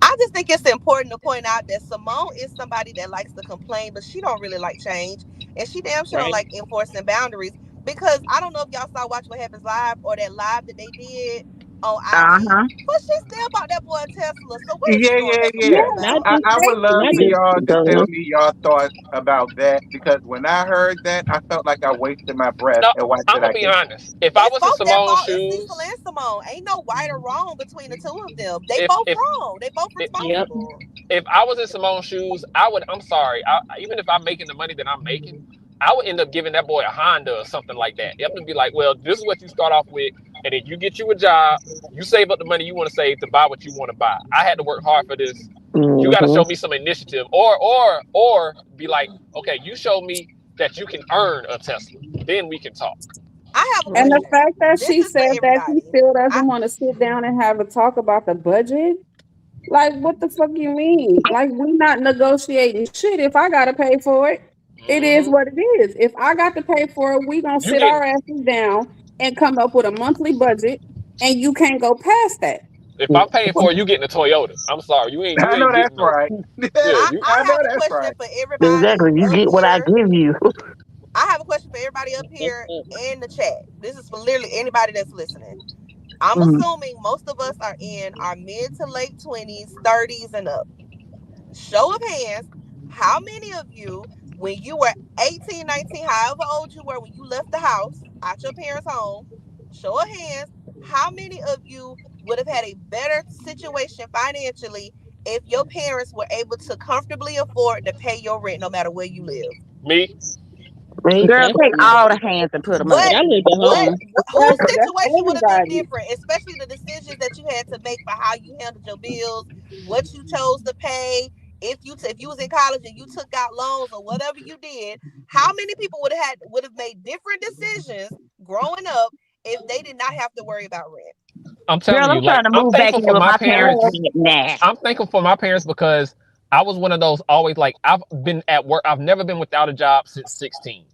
I just think it's important to point out that Simone is somebody that likes to complain, but she don't really like change, and she damn sure don't right. like enforcing boundaries. Because I don't know if y'all saw Watch What Happens Live or that live that they did on IG, Uh-huh. but she still bought that boy a Tesla. So what is she Yeah, going yeah, back and yeah, yeah. forth Not about? just I would love not for basically. just y'all to tell Done. me y'all thoughts about that because when I heard that, I felt like I wasted my breath. No, And why I'm did gonna I be care? honest. If I It's was in both their Simone's fault. It's Cecil shoes, and Simone. Ain't no right or wrong between the two of them. They if both if wrong. They both if, yep. responsible. if I was in Simone's shoes, I would. I'm sorry. Even if I'm making the money that I'm making, I would end up giving that boy a Honda or something like that. I'm gonna be like, well, this is what you start off with, and then you get you a job. You save up the money you want to save to buy what you want to buy. I had to work hard for this. You got to Mm-hmm. show me some initiative, or be like, okay, you show me that you can earn a Tesla, then we can talk. I have a And the question. Right. fact that This she is for said that she everybody. still I doesn't want to sit down and have a talk about the budget, like what the fuck you mean? Like we not negotiating shit. If I gotta pay for it, it is Hmm. what it is. If I got to pay for it, we gonna You sit getting our asses down and come up with a monthly budget, and you can't go past that. if I'm paying for it, you getting a Toyota. I'm sorry, you I know ain't that's getting no. right. Yeah, I, you. I I know have a that's question right. for everybody Exactly. You up get what I here. give you. I have a question for everybody up That's here up. in the chat. This is for literally anybody that's listening. I'm Mhm. assuming most of us are in our mid to late 20s, 30s, and up. Show of hands, how many of you, when you were 18, 19, however old you were when you left the house out your parents' home, show of hands, how many of you would have had a better situation financially if your parents were able to comfortably afford to pay your rent no matter where you live? Me. Me. Girl, take Definitely. all the hands and put them But up. What I lived at home. whose That's situation would have been everybody. different, especially the decisions that you had to make for how you handled your bills, what you chose to pay, if you was in college and you took out loans or whatever you did, how many people would have made different decisions growing up if they did not have to worry about rent? I'm Girl, telling you, I'm trying like to I'm move back thankful in for with my my parents. parents. Nah. I'm thankful for my parents because I was one of those always like I've been at work. I've never been without a job since 16,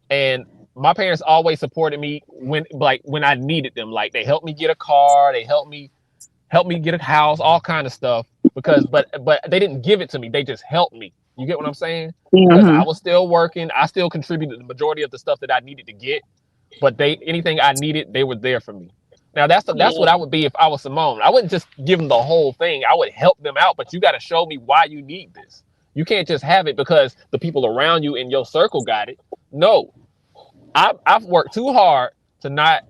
and my parents always supported me when I needed them. Like they helped me get a car, they helped me get a house, all kind of stuff. Because but they didn't give it to me. They just helped me. You get what I'm saying? Because I Mm-hmm. was still working. I still contributed the majority of the stuff that I needed to get. But anything I needed, they were there for me. Now that's what Yeah. I would be if I was Simone. I wouldn't just give them the whole thing. I would help them out, but you got to show me why you need this. You can't just have it because the people around you in your circle got it. No, I've worked too hard to not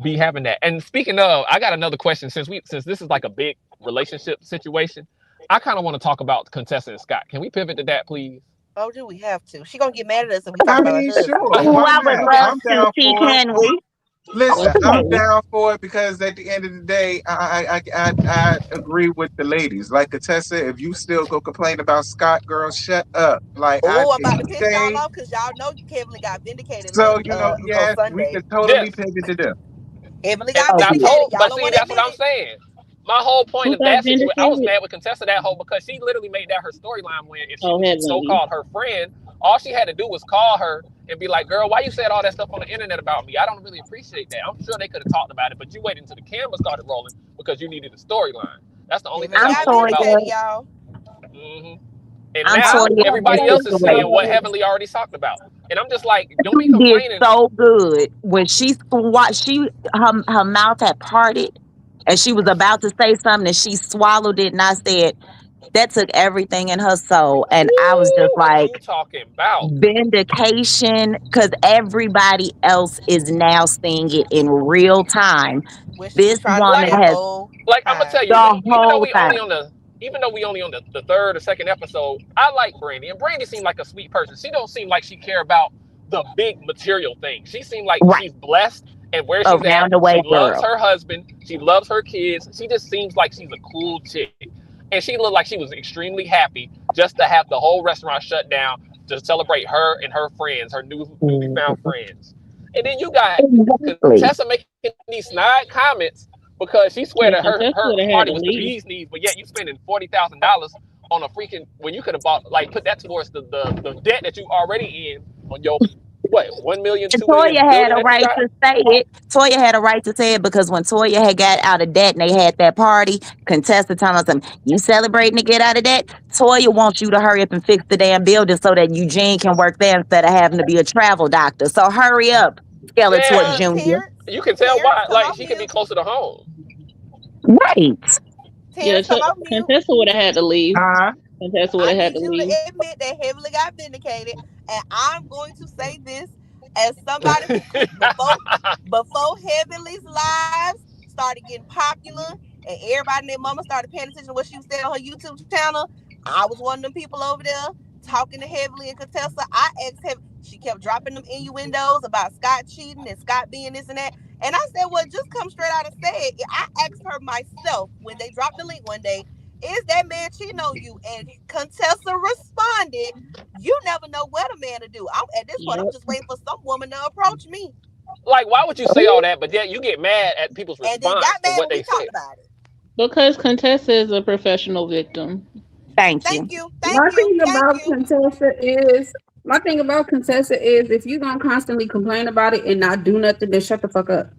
be having that. And speaking of, I got another question since this is like a big relationship situation. I kind of want to talk about Contessa and Scott. Can we pivot to that, please? Oh, do we have to? She gonna get mad at us if we talk I about her mean, husband. sure. Oh, Why I would not? love I'm to. down See, for it. can we? Listen, I'm Okay. down for it because at the end of the day, I agree with the ladies. Like Contessa, if you still go complain about Scott, girl, shut up. Like Oh, I'm if about to he piss y'all stayed, off because y'all know Kevin got vindicated so on yes, we Sunday. could totally Yes. pivot to them. Heavily And got Oh, I yeah. vindicated. told, Y'all but don't see, want to that's what admit I'm it. saying. my whole point Who of got that situation, I was vindicated? mad with Contessa that whole because she literally made that her storyline. When if she Oh, was so heavenly. called her friend, all she had to do was call her and be like, "Girl, why you said all that stuff on the internet about me? I don't really appreciate that." I'm sure they could have talked about it, but you waited until the camera started rolling because you needed a storyline. That's the only Heavenly thing I I'm got don't like about Toya. vindicated, it. y'all. hmm And I'm I now Toya. was gonna everybody say else is Wait. seeing what Toya. Heavenly already talked about, and I'm just like, don't be She did complaining. so good when her mouth had parted and she was about to say something and she swallowed it and I said that took everything in her soul and I was just Woo, what like you talking about? vindication because everybody else is now seeing it in real time. When she This was trying to do Like, woman that has whole I'm gonna tell time. you, the even though whole we only time. on the third or second episode, I like Brandy, and Brandy seemed like a sweet person. She don't seem like she care about the big material things. She seemed like Right. she's blessed and where she's at. Around the way She loves girl. her husband. She loves her kids. She just seems like she's a cool chick, and she looked like she was extremely happy just to have the whole restaurant shut down to celebrate her and her friends, her newly Mhm. found friends. And then you got Exactly. Contessa making these snide comments because she swear that Yeah, her Contessa would have party had was to the leave. bee's knees, but yet you spending $40,000 on a freaking when you could have bought like put that towards the debt that you already in on your what 1 million, And 2 million Toya had building a that you right got. to say it. Toya had a right to say it because when Toya had got out of debt and they had that party, Contessa telling them, you celebrating to get out of debt? Toya wants you to hurry up and fix the damn building so that Eugene can work there instead of having to be a travel doctor. So hurry up, Skeletor Yeah, Jr. you can tell Terrence, why. come Like off she could be mute. closer to home. Right. Yeah, Terrence, come off mute. Contessa would have had to leave. Huh? Contessa would I have had need to you to leave. admit that Heavenly got vindicated, and I'm going to say this as somebody who before Heavenly's lives started getting popular, and everybody and their mama started paying attention to what she was saying on her YouTube channel. I was one of them people over there talking to Heavenly and Contessa. I asked Heavenly, she kept dropping them innuendos about Scott cheating and Scott being this and that. And I said, well, just come straight out and say it. I asked her myself when they dropped the link one day, is that man cheating on you? And Contessa responded, you never know what a man to do. I'm at this point, I'm Yep. just waiting for some woman to approach me. Like why would you say all that? But yet you get mad at people's And then response got to mad what when we they talked said. about it. Because Contessa is a professional victim. Thank Thank you. you. Thank My you. thing Thank about you. Contessa is my thing about Contessa is if you're gonna constantly complain about it and not do nothing, then shut the fuck up.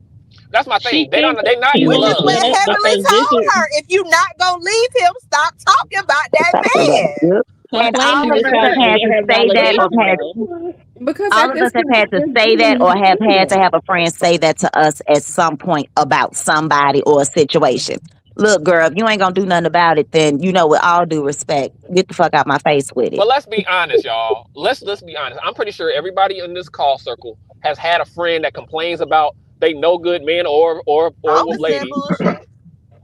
That's my She thing. They can't don't. They not in Which is love. what Mhm. can't Heavenly because this told is her. If you not gonna leave him, stop talking about that man. Yep. And complaining all of is us how have she had get to her say that or validation had though. Because all at of this us have point, had to say that or have had to have a friend say that to us at some point about somebody or a situation. Look, girl, if you ain't gonna do nothing about it, then with all due respect, get the fuck out my face with it. But let's be honest, y'all. Let's be honest. I'm pretty sure everybody in this call circle has had a friend that complains about they no good men I or don't listen to that lady, bullshit.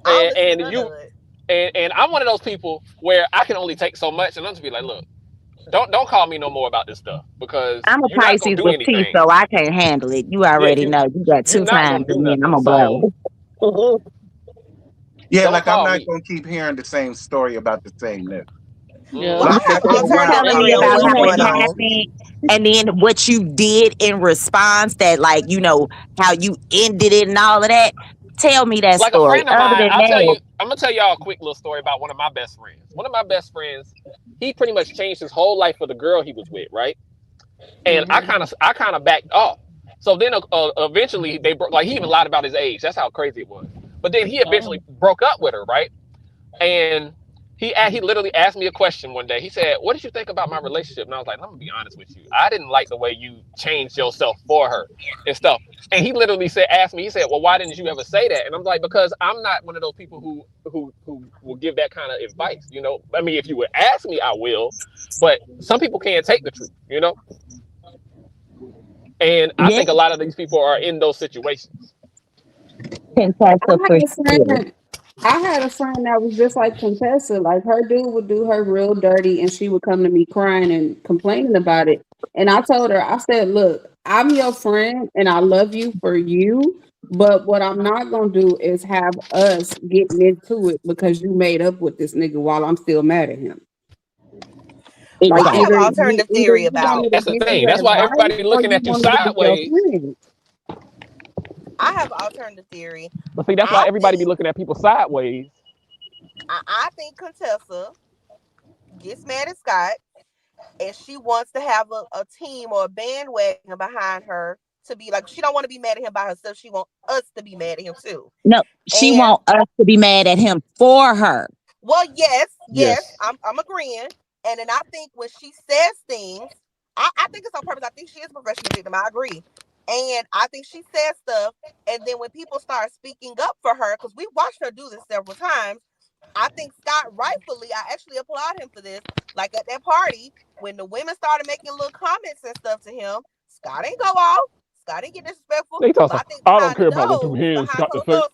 I don't and listen to and none of you it. and I'm one of those people where I can only take so much, and I'm just be like, look, don't call me no more about this stuff because I'm a you're not gonna Pisces do with teeth, anything. so I can't handle it. You Yeah, already know. You got you're two not times gonna do and then I'm nothing. gonna So blow. Yeah, don't like I'm call not me. gonna keep hearing the same story about the same nigga. Well, Yeah. Mm-hmm. Block I that have an You nigga keep alternative around telling my me theory That's on about what's what how it going happened. on. happened and then what you did in response that how you ended it and all of that. Tell me that Like a story. friend of Other mine, than that, I'm gonna tell y'all a quick little story about one of my best friends. One of my best friends, he pretty much changed his whole life for the girl he was with, right? And Hmm. I kind of backed off. So then eventually they broke. Like he even lied about his age. That's how crazy it was. But then he Oh. eventually broke up with her, right? And he literally asked me a question one day. He said, "What did you think about my relationship?" And I was like, "I'm gonna be honest with you. I didn't like the way you changed yourself for her and stuff." And he literally asked me. He said, "Well, why didn't you ever say that?" And I'm like, "Because I'm not one of those people who will give that kind of advice. I mean, if you would ask me, I will. But some people can't take the truth. And I yeah, think a lot of these people are in those situations. I Contessa for had a sure. friend. I had a friend that was just like Contessa. Like her dude would do her real dirty, and she would come to me crying and complaining about it. And I told her, I said, "Look, I'm your friend, and I love you for you. But what I'm not gonna do is have us getting into it because you made up with this nigga while I'm still mad at him. Well, Like I have Exactly. an either alternative theory you want about me to That's the give thing. you That's why advice everybody or looking you at you want me to be your sideways. friend." I have an alternative theory. But see, that's why I everybody be think looking at people sideways I think Contessa gets mad at Scott, and she wants to have a team or a bandwagon behind her to be like, she don't want to be mad at him by herself. She wants us to be mad at him too. No, she And want us to be mad at him for her. well, yes, Yes. I'm agreeing. And then I think when she says things, I think it's on purpose. I think she is a professional victim. I agree. And I think she says stuff, and then when people start speaking up for her, because we watched her do this several times, I think Scott rightfully, I actually applaud him for this. Like at that party, when the women started making little comments and stuff to him, Scott ain't go off. Scott ain't get disrespectful. They talk So I some, think I don't behind the care about what them doors, hands behind got to closed say. doors,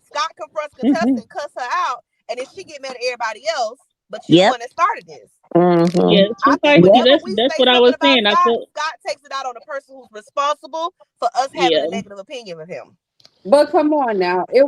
Scott confronts Contessa and cuss her out, and then she get mad at everybody else. But you the Yep. one that started this. Mm-hmm. Yeah, I think precisely. Yep. whenever we That's say what I something was about saying. I Scott, feel Scott takes it out on the person who's responsible for us having a yeah. negative opinion of him. But come on now, it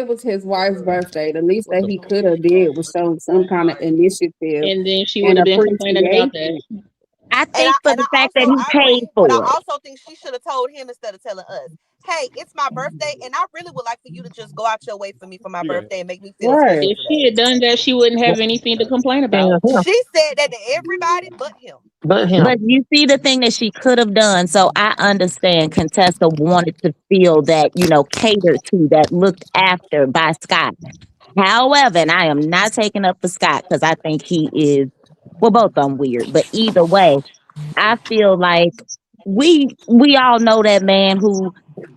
was his wife's birthday. The least What that the? he could have did was show some kind of initiative And then she would and have been complaining about that. appreciation. I And think for I the fact that also he I paid agree, but I for it. also think she should have told him instead of telling us, "Hey, it's my birthday, and I really would like for you to just go out your way for me for my Yeah. birthday and make me feel Right. special If she today." had done that, she wouldn't have anything to complain King of about. him, She said that to everybody but him. but him. But you see the thing that she could have done. So I understand Contessa wanted to feel that, catered to, that looked after by Scott. However, and I am not taking up for Scott because I think he is, well, both of them weird. But either way, I feel like we all know that man who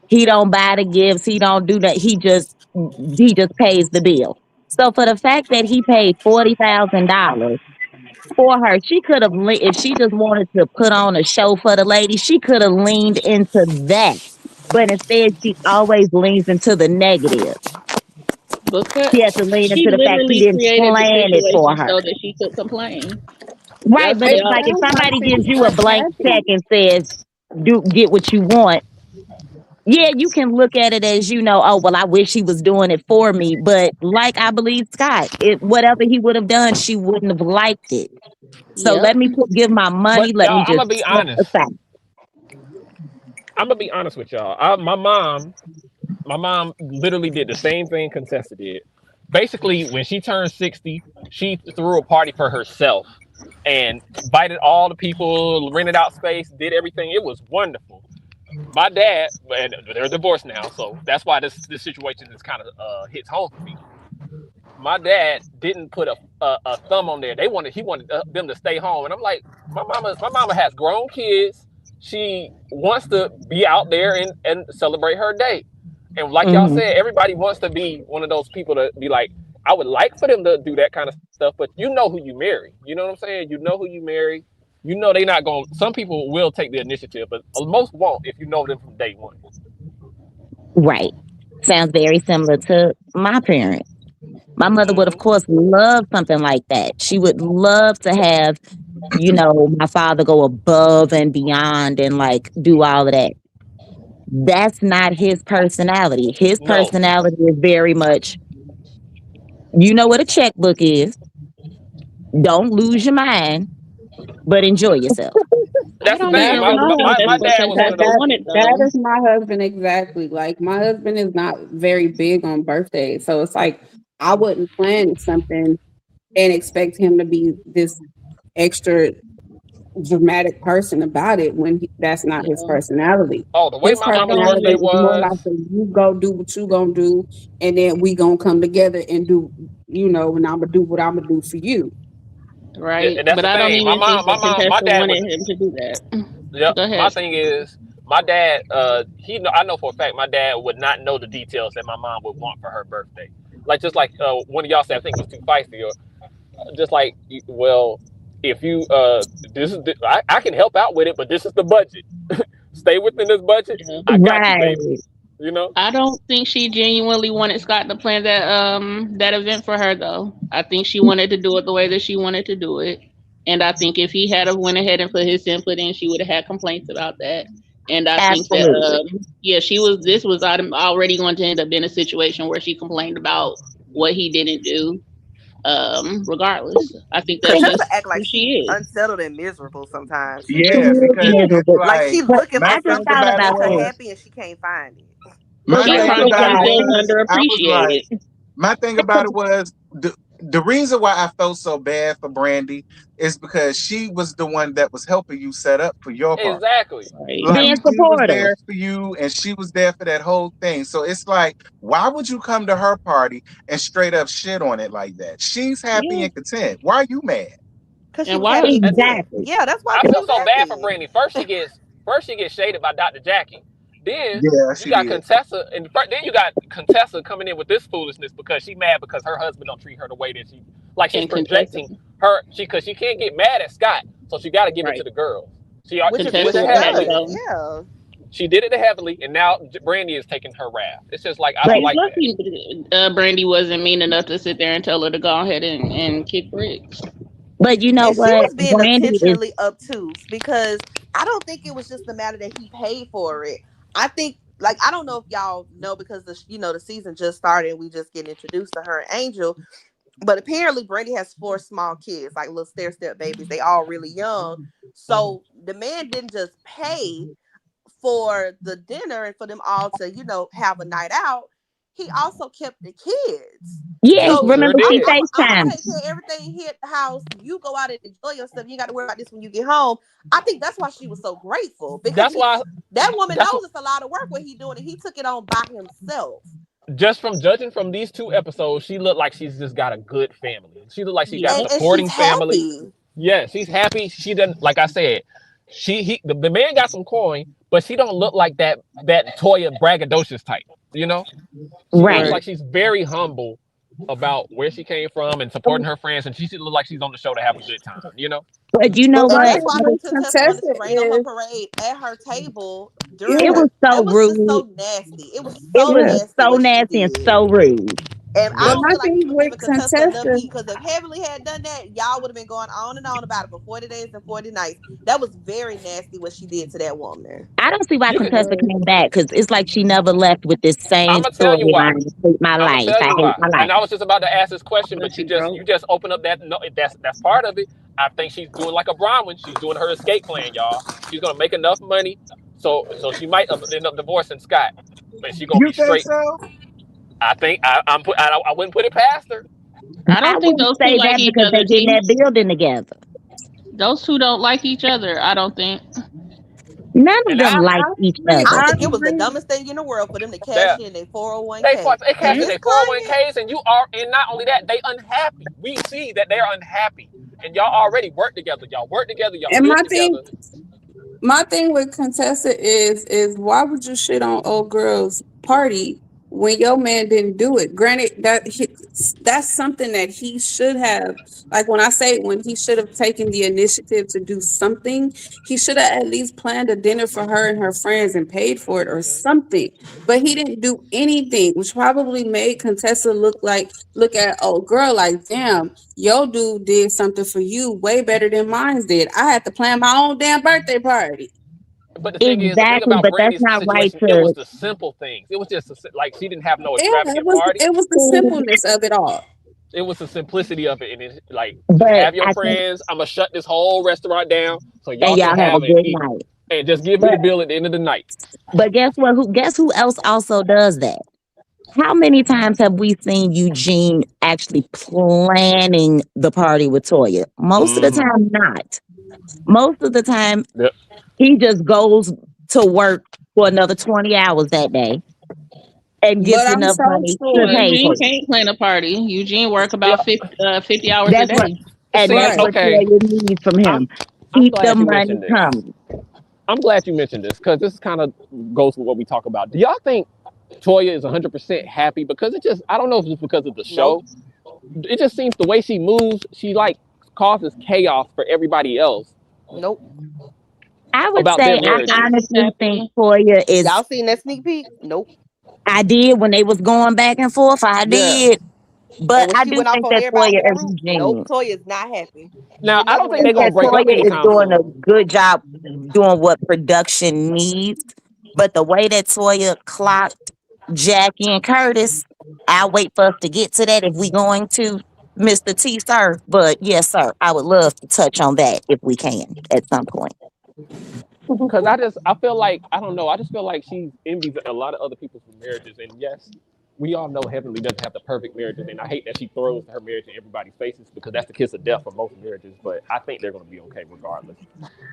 he don't buy the gifts, he don't do that, he just pays the bill. So for the fact that he paid $40,000 for her, she could have, if she just wanted to put on a show for the lady, she could have leaned into that. But instead, she always leans into the negative. Because She has to lean she into the fact he literally didn't created the plan it for situation her. so that she could complain. Right, That's but what it's It like if sounds like somebody she gives was you a blank check unhappy. and says, "Do get what you want." Yeah, you can look at it as oh well, I wish he was doing it for me. But like I believe Scott, whatever he would have done, she wouldn't have liked it. So Yep. let me give my But money. Let me y'all, I'm just gonna be step honest. aside. I'm gonna be honest with y'all. My mom literally did the same thing Contessa did. Basically, when she turned 60, she threw a party for herself and invited all the people, rented out space, did everything. It was wonderful. My dad, and they're divorced now, so that's why this situation is kind of hits home for me. My dad didn't put a thumb on there. He wanted them to stay home, and I'm like, my mama has grown kids. She wants to be out there and celebrate her day. And like y'all Hmm. said, everybody wants to be one of those people to be like, I would like for them to do that kind of stuff, but you know who you marry. You know what I'm saying? You know who you marry. You know they not going. Some people will take the initiative, but most won't if you know them from day one. Right. Sounds very similar to my parents. My mother would, of Hmm. course, love something like that. She would love to have, my father go above and beyond and like do all of that. That's not his personality. His No, personality is very much, what a checkbook is. Don't lose your mind, but enjoy yourself. I that's the don't thing. That even My really my think my, that's my husband what dad was one that of Contessa those. that wanted that though. is my husband exactly. Like my husband is not very big on birthdays. So it's like I wouldn't plan something and expect him to be this extra dramatic person about it when that's not his Yeah. personality. Oh, the way His my I mama's don't personality birthday even is more like was. a, you go do what you gonna do, and then we gonna come together and do, and I'm gonna do what I'm gonna do for you. right. And that's But the I don't thing. even think that My Contessa dad was. wanted him to do that. Yep. Go My ahead. thing is, my dad. I know for a fact my dad would not know the details that my mom would want for her birthday. Like just like one of y'all said, I think it was too feisty, or just like, well, if you I can help out with it, but this is the budget. Stay within this budget. Yeah. I got you, baby. Right. You know. I don't think she genuinely wanted Scott to plan that event for her though. I think she wanted to do it the way that she wanted to do it. And I think if he had have went ahead and put his input in, she would have had complaints about that. And I think that Absolutely. yeah, this was already going to end up in a situation where she complained about what he didn't do. Regardless. I think that's Cause Contessa just act who like she she is. unsettled and miserable sometimes. She She really Yeah, is do. because it's miserable. Like like she but looking my for I just thing something thought to about it make about her this. was happy and she can't find it. my She But thing look probably at about it just guys. feels was I was like, underappreciated. my thing about it was the reason why I felt so bad for Brandy is because she was the one that was helping you set up for your part. Exactly. Right. Like Being she was supportive. there for you and she was there for that whole thing. So it's like, why would you come to her party and straight up shit on it like that? She's happy Yeah. and content. Why are you mad? Because she And was why? happy and And content. Exactly. Yeah, that's why I she feel was so bad for happy. Brandy. First she gets shaded by Dr. Jackie. Then Yeah, you she got did. Contessa, and then you got Contessa coming in with this foolishness because she mad because her husband don't treat her the way that she like. She's And Contessa. projecting her because she can't get mad at Scott, so she got to give it to Right. the girls. Which She is did it what to Contessa she had to Heavenly. does. go. Yeah. She did it to Heavenly, and now Brandy is taking her wrath. It's just like I But don't She's like that. lucky Brandy wasn't mean enough to sit there and tell her to go ahead and kick bricks. you know And she what? was being Brandy is intentionally obtuse because I don't think it was just the matter that he paid for it. I think, like, I don't know if y'all know because the season just started and we just getting introduced to her and Angel, but apparently Brandy has 4 small kids, like little stair step babies. They all really young. So the man didn't just pay for the dinner and for them all to, have a night out. He also kept the kids. yes, So Sure remember I'm she did. I'm I'm gonna FaceTime. take care of everything here at the house. You go out and enjoy yourself. You ain't got to worry about this when you get home. I think that's why she was so grateful because That's why. that woman That's knows what. it's a lot of work what he doing and he took it on by himself. Just from judging from these 2 episodes, she looked like she's just got a good family. She looked like she got a Yeah. And she's supporting family. happy. Yeah, she's happy. She doesn't like I said. The man got some coin, but she don't look like that Toya braggadocious type. You know, she looks Right. like Right. she's very humble about where she came from and supporting her friends, and she should look like she's on the show to have a good time. You know, But you know But And my what? that's thing why with Contessa wanted to Contessa rain on her is, parade at her table during It yeah, was that. so It was just rude. so nasty. It was It so was yeah. nasty so what she nasty and did. so rude. And I But yeah. don't my feel like he thing was with giving Contessa enough Contessa, heat because if Heavenly had done that, y'all would have been going on about it for 40 days and 40 nights. That was very nasty what she did to that woman. I don't see why You could. Contessa yeah. came back because it's like she never left with this I'm same gonna tell you why. storyline. I hate my I'm gonna life. tell I you hate why. my life. And I was just about to ask this question, but But you she just broke. you just open up that. No, that's part of it. I think she's doing like a Bronwyn. She's doing her escape plan, y'all. She's gonna make enough money, so she might end up divorcing Scott, but she gonna You be think straight. so? I think I wouldn't put it past her. I I don't think wouldn't those two say like that each because they other, get in T. that building together. Those two don't like each other, I don't think. None of And them that's like I each agree. I other. I think it was the agree. dumbest thing in the world for them to cash they in their they 401k. cash And in Miss their Climate, 401ks, and not only that, they unhappy. We see that they're unhappy, and y'all already work together. Y'all work together. Y'all And live my thing, together. my thing with Contessa is why would you shit on old girl's party when your man didn't do it? Granted, that's something that he should have. Like when I say when he should have taken the initiative to do something, he should have at least planned a dinner for her and her friends and paid for it or something. But he didn't do anything, which probably made Contessa look at old girl like, damn, your dude did something for you way better than mine did. I had to plan my own damn birthday party. But the thing Exactly, about but that's Brandy's not right situation, it was to the simple things. It was just like she didn't have no Yeah, extravagant party. it was the simpleness of it all. It was the simplicity of it, and it's like just but have your I think friends. I'm gonna shut this whole restaurant down so and y'all can y'all have a have and good eat, night. and just give me the But bill at the end of the night. guess what? Guess who else also does that? How many times have we seen Eugene actually planning the party with Toya? Most of the Mm-hmm. time, not. Most of the time, Yep. he just goes to work for another 20 hours that day and But gets I'm enough so money to sure. pay for Eugene it. can't plan a party. Eugene work Yeah. about 50 hours a That's what, day. and See, that's Right. what okay. Toya needs from I'm him. I'm Keep the glad you money mentioned this. coming. I'm glad you mentioned this because this kind of goes with what we talk about. Do y'all think Toya is 100% happy? Because it just I don't know if it's because of the nope, show. It just seems the way she moves, she like causes chaos for everybody else nope. I would about their say I I think marriages. she's honestly think happy. Toya is. Y'all seen that sneak peek? Nope. I did when they was going back and forth. I Yeah. did, And but when I she do went off think on that everybody Toya in the and group, nope. Eugene. Toya is not happy. She Now did I not don't want think that they're Think gonna that man break up Toya is anytime doing a soon. good job doing what production needs, but the way that Toya clocked Jackie and Curtis, I'll wait for us to get to that if we going to Mr. T, sir. But yes, sir, I would love to touch on that if we can at some point. Cause I feel like I don't know. I just feel like she envies a lot of other people's marriages, and yes, we all know Heavenly doesn't have the perfect marriages, and I hate that she throws her marriage in everybody's faces because that's the kiss of death for most marriages. But I think they're going to be okay regardless.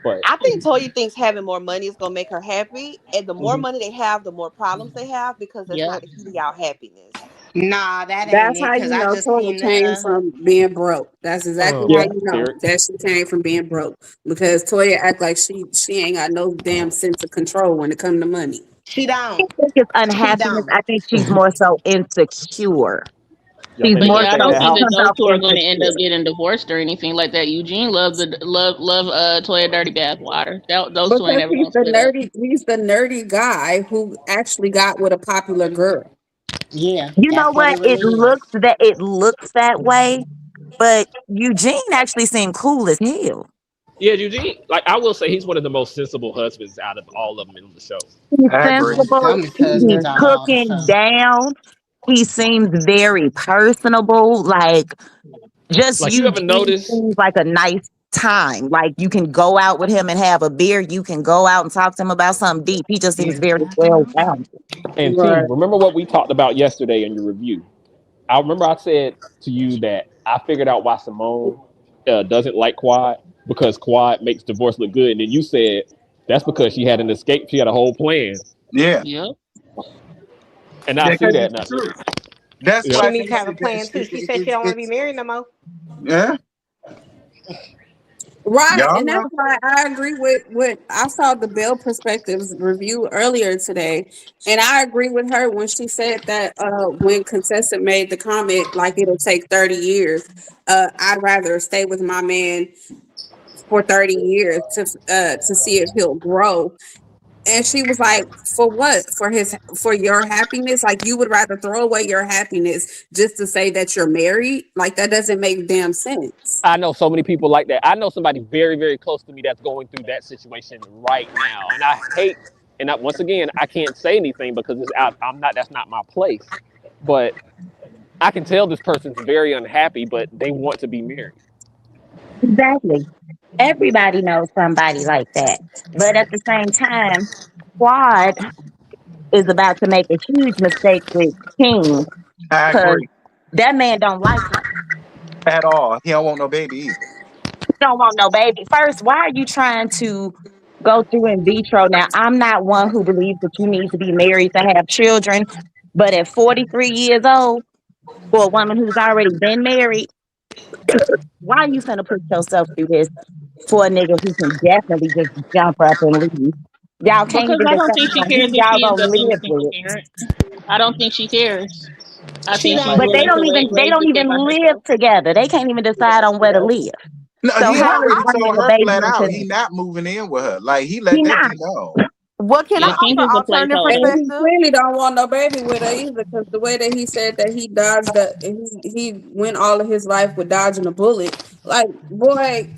But I think Toya thinks having more money is gonna make her happy, and the more mhm. money they have, the more problems they have because that's not Yep. the key to y'all happiness. Nah, that ain't That's it. how Cause you I know just Toya seen came the from being broke. That's exactly how Uh-huh. Yeah. you know There, that she came from being broke because Toya act like she ain't got no damn sense of control when it come to money. she I don't. think it's She unhappiness. don't. I think she's more so insecure. y'all She's think But it's more yeah, I so don't that think pushing that house? those herself two are going to end up insecure. getting divorced or anything like that. Eugene loves the love Toya dirty bath water. Those two ain't Because ever going to split up. he's the nerdy guy who actually got with a popular girl. Yeah, You know that's what what? it really is. It looks that way, but Eugene actually seemed cool as hell. Yeah, Eugene. Like I will say, he's one of the most sensible husbands out of all of them in the show. He's I One agree. of the sensible. dumbest Yeah. He's husbands out of all the cooking show. down. He seems very personable. Like just Like you ever Eugene notice? seems like a nice time. Like you can go out with him and have a beer. You can go out and talk to him about something deep. He just seems very well rounded. And T, Right. remember what we talked about yesterday in your review? I remember I said to you that I figured out why Simone doesn't like Quad because Quad makes divorce look good, and then you said that's because she had an escape. She had a whole plan, Yeah, Yep. and I see because that it's now. true. That's Yep. why She needs to have a they plan too. She said she don't want to be married no more. yeah, Right, y'all and that's know. why I agree with what I saw the Bill Perspectives review earlier today, and I agree with her when she said that when Contessa made the comment like it'll take 30 years, I'd rather stay with my man for 30 years to see if he'll grow. And she was like, "For what? For your happiness? Like you would rather throw away your happiness just to say that you're married? Like that doesn't make damn sense." I know so many people like that. I know somebody very, very close to me that's going through that situation right now, and I hate. And once again, I can't say anything because it's out. I'm not. That's not my place. But I can tell this person's very unhappy, but they want to be married. Exactly. Everybody knows somebody like that. But at the same time, Quad is about to make a huge mistake with King I because agree that man don't like her. at all. He don't want no baby either. He don't want no baby. First, why are you trying to go through in vitro? Now, I'm not one who believes that you need to be married to have children, but at 43 years old, for a woman who's already been married, why are you finna put yourself through this for a nigga who can definitely just jump up and leave? Y'all can't Because even I don't decide think she on who cares if y'all she ends gonna up being a live single with. parent. I don't think she cares. I She think she's don't. But willing to they raise don't the kid even by live herself. together. They can't even decide on where to live. No, So he how Now is already I bringing told a her baby flat out into he not moving in with her. Like he he let that not? be known. What can I Yeah, King offer is a alternative And placeholder. he perspective? clearly don't want no baby with her either, because the way that he said that he dodged he went all of his life with dodging a bullet. Like, boy,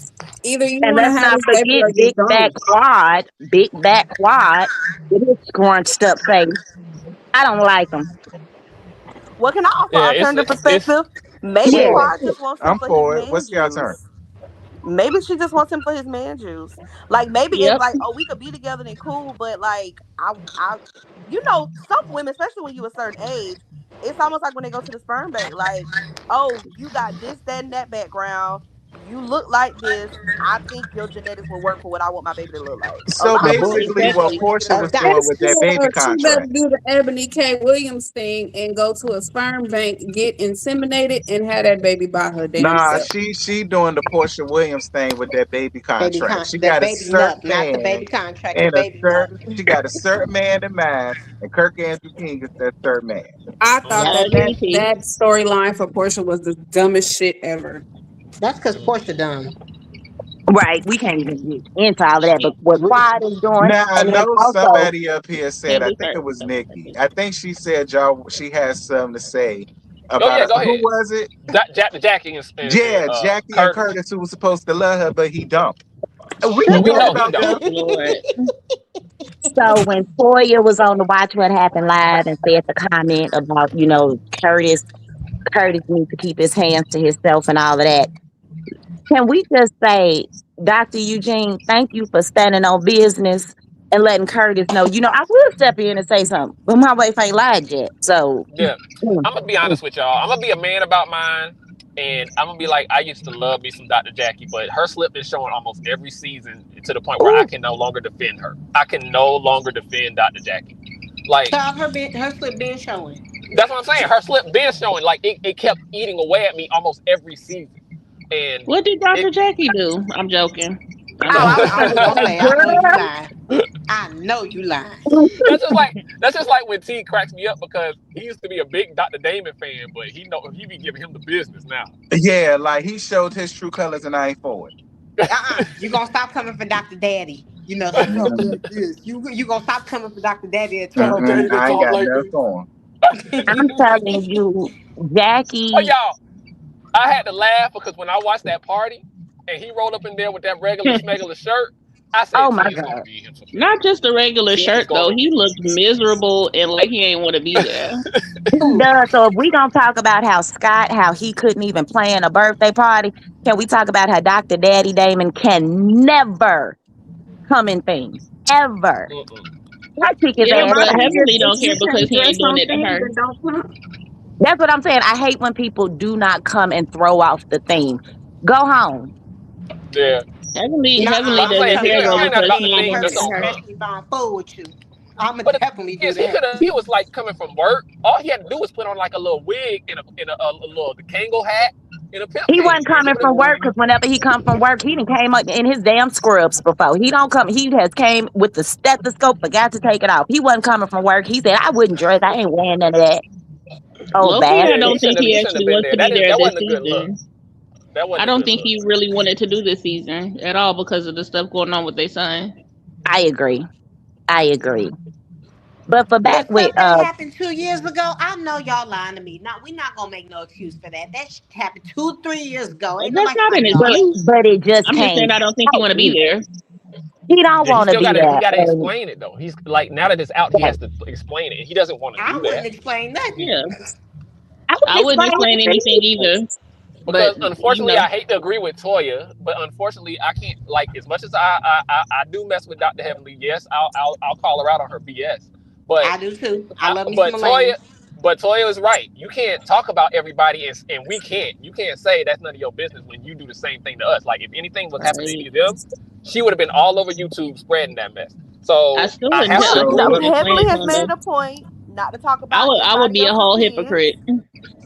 either you And want to let's have not this baby or forget you don't. Big back quad with his scrunched up face. I don't like him. What can I offer Yeah, alternative it's perspective? Maybe Yeah. Sure. Quad just wants him I'm for his for it. man What's your turn? juice. Maybe she just wants him for his man juice. Like maybe it's Yep. like, oh, we could be together and cool, but like some women, especially when you a certain age, it's almost like when they go to the sperm bank, like, oh, you got this, that, and that background. You look like this. I think your genetics will work for what I want my baby to look like. A So lot of But women basically, do what that Exactly. when they get Portia into was that doing Yes, with that baby Lord, she better contract. do the Ebony K. Williams thing and go to a sperm bank, get inseminated, and have that baby by her damn Nah, self. she doing the Portia Williams thing with that baby contract. She the got a baby certain no, not the man baby contract, the and a baby nut. certain. She got a certain man in mind, and Kirk Andrew King is that certain man. I thought I Yep. agree, T. that storyline for Portia was the dumbest shit ever. That's because Portia dumb. Right. We can't even get into all of that. But what Quad is doing, Now I and then know also, somebody up here said. Can't I be think hurt. it was Nikki. I think she said y'all. She has something to say oh about yeah, go who ahead. was it? Jackie and Yeah, Jackie and Curtis. Curtis, who was supposed to love her, but he don't. We Well, can Shut we talk know up. he about don't. them. Lord. so when Toya was on the Watch What Happened Live and said the comment about, Curtis needs to keep his hands to himself and all of that. Can we just say, Dr. Eugene, thank you for standing on business and letting Curtis know, I will step in and say something, but my wife ain't lied yet. So, Yeah, I'm gonna be honest with y'all. I'm gonna be a man about mine, and I'm gonna be like, I used to love me some Dr. Jackie, but her slip is showing almost every season to the point where I ooh, can no longer defend her. I can no longer defend Dr. Jackie. Like Child, her slip been showing. that's what I'm saying. Her slip been showing. Like it kept eating away at me almost every season, and What did it. Dr. Jackie do? I'm joking. I'm Oh, joking. I was gonna say, I know you girl. lying. I know you lying. That's just like when T cracks me up because he used to be a big Dr. Damon fan, but he be giving him the business now. Yeah, like he showed his true colors and I ain't for it. You gonna stop coming for Dr. Daddy. He talk like this. You gonna stop coming for Dr. Daddy at Dr. 12 Mm-mm, Daddy o'clock. that I ain't talk got like nothing this. for him. I'm telling you, But Jackie. y'all, I had to laugh because when I watched that party and he rolled up in there with that regular smegular shirt, I said Oh my T is gonna God. be him some Not business. just a regular Yeah. He's shirt though. gonna He looked miserable and like he ain't want to be there. He Who? does. So if we gonna talk about how Scott, how he couldn't even plan a birthday party, can we talk about how Dr. Daddy Damon can never come in things? Ever. mm-mm. I kick his Yeah, ass but But out. Heavenly don't care you because can't he dress ain't doing on it to things her. that don't come. That's what I'm saying. I hate when people do not come and throw off the theme. Go home. Yeah. Heavenly Like I'm saying, doesn't Nuh-uh. he care You ain't though throwing saying that the because about the he theme ain't on theme her, just working don't her. come. especially if I'm full with you. I'ma But definitely the do thing is, he that. could have. He was like coming from work. All he had to do was put on like a little wig and a little the Kangol hat and a pimp He cane, wasn't and he coming would have. from work because whenever he come from work, he done came up in his damn scrubs before. He don't come. He has came with the stethoscope, forgot to take it off. He wasn't coming from work. He said, "I wouldn't dress. I ain't wearing none of that." Oh, Low-key, I Yeah, bastard. he don't think shouldn't have. he He shouldn't have actually been wants there. to be there That this wasn't a good look. season. That I wasn't a don't good think look. he really wanted to do this season at all because of the stuff going on with their son. I agree. I agree. But for The back with stuff that happened 2 years ago, I know y'all lying to me. Now we not gonna make no excuse for that. That shit happened 2, 3 years ago. But Ain't that's nobody not an fighting y'all. excuse. but it just I'm just saying came I don't think he out. want to be there. He don't Yeah, he want to still be got to. He there. got to And explain it though. He's like now that it's out, he has to explain it, and he doesn't want to I do wouldn't that explain nothing. Yeah, I would I wouldn't explain explain anything it. either. But because unfortunately, I hate to agree with Toya, but unfortunately, I can't. Like as much as I do mess with Dr. Heavenly. Yes, I'll call her out on her BS, but I do too. I love me some but Elaine. Toya is right. You can't talk about everybody, and we can't. You can't say that's none of your business when you do the same thing to us. Like if anything was happening to any right. of them, she would have been all over YouTube spreading that mess. I So still I wouldn't. have to So I agree still with look, her. wouldn't Heavenly explain it to has him made it though. a point not to talk about I would everybody be a else's whole kids. hypocrite.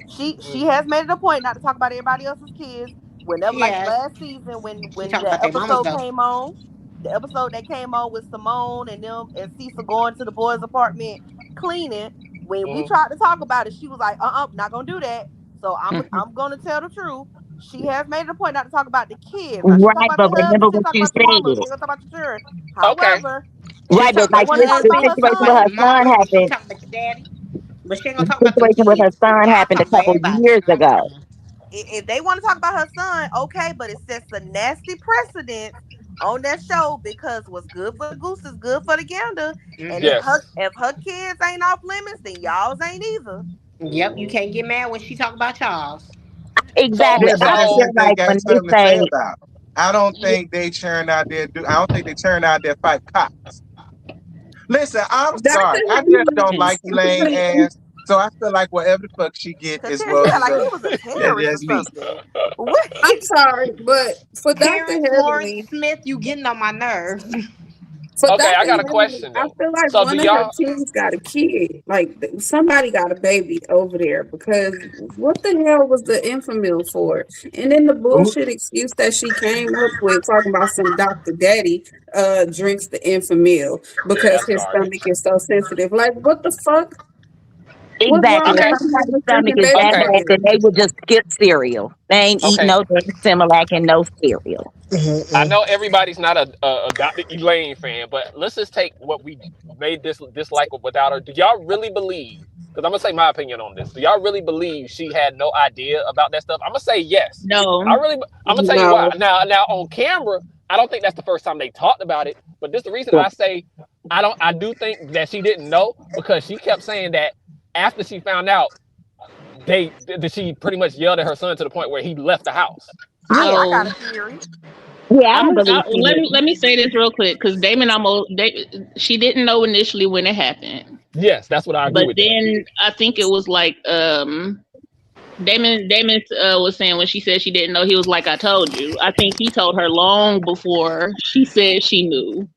She Mm. has made it a point not to talk about everybody else's kids. Whenever, She like has. last season, She when talked the about their mamas episode though. came on, the episode that came on with Simone and them and Cecil going to the boys' apartment cleaning. When we Mm. tried to talk about it, she was like, not gonna do that." So I'm gonna tell the truth. She has made it a point not to talk about the kids. Now she talk Right, about but the husband, remember she what talk you about the mama, said. she gonna talk about the children. Okay. However, She'll Right, talk but they about like want to your talk the about husband. her She'll talk situation about with son. your her son mama. She'll happened. talk about your daddy. But she ain't gonna The talk about them situation with her kids. son I'll happened a talk about couple everybody. years I ain't ago. lying. If they want to talk about her son, okay, but it sets a nasty precedent on that show because what's good for the goose is good for the gander. And Mm-hmm. Yes. if her kids ain't off limits, then y'all's ain't either. Yep, you Mm-hmm. can't get mad when she talk about Charles. So Exactly. yeah, I because so feel they like got when they something to say say, about it. I don't yeah, think they churn out there. I don't think they churn out there fight cops. Listen, I'm Dr. sorry. I just don't Henry, like Elaine ass. So I feel like whatever the fuck she get is Contessa, you well act like he deserved. was a That's terrorist or just me. something. What? I'm sorry, but for Dr. Terrence Lawrence Heavenly, Smith, you getting on my nerves. For okay, I Dr. got a Heavenly, question I though. feel like So do one of her y'all? kids got a kid. Like somebody got a baby over there because what the hell was the infamil for? And then the Who? bullshit excuse that she came up with talking about some Dr. Daddy drinks the infamil Yeah, because that's his stomach garbage. is so sensitive. Like what the fuck? What's exactly. wrong with If Okay, somebody somebody's just stomach drinking is baby that okay, bad, then formula? they would just skip cereal. They ain't eat okay. no damn Similac and no cereal. I Mm-mm. know everybody's not a Dr. Elaine fan, but let's just take what we made this dislike without her. Do y'all really believe? Because I'm gonna say my opinion on this. Do y'all really believe she had no idea about that stuff? I'm gonna say yes. I No, really. I'm gonna tell you why. No. Now on camera, I don't think that's the first time they talked about it. But this is the reason I say I don't. I do think that she didn't know because she kept saying that after she found out, she pretty much yelled at her son to the point where he left the house. I no. got a theory. Yeah, I don't believe she Let knew. me say this real quick because Damon almost she didn't know initially when it happened, Yes, that's what I agree but with that. then I think it was like Damon was saying when she said she didn't know, he was like, I told you. I think he told her long before she said she knew.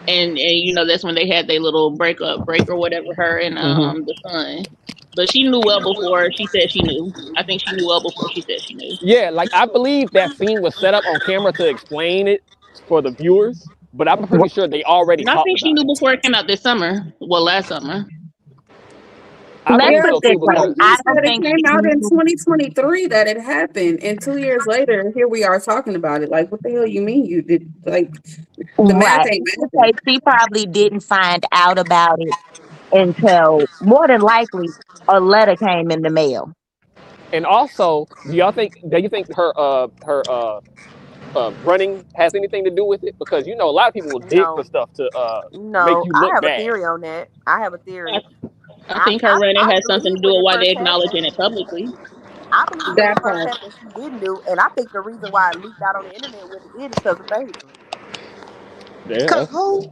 And you know, that's when they had their little break or whatever, her and Hmm. the son. But she knew well before she said she knew. I think she knew well before she said she knew. Yeah, like I believe that scene was set up on camera to explain it for the viewers, but I'm pretty sure they already And I talked think she about knew it. before it came out this summer. Well, last summer. I Let's believe Yeah, put so it this too she way. told because you I said don't it think came she out in knew. 2023 that it happened, and 2 years later, here we are talking about it. Like, what the hell you mean you did? Like, the math Right. ain't I would say mathing. she probably didn't find out about it until more than likely a letter came in the mail. and also, do you think her running has anything to do with it? Because you know a lot of people will dig for No, stuff to make no. you I look have a bad. theory on that. I have a I, theory. I think her running I has something believe to do when with it why first they happened. acknowledging it publicly. I believe when it That first part. happened, she didn't do, and I think the reason why it leaked out on the internet when it did is because of Phaedra. Yeah, Cause who?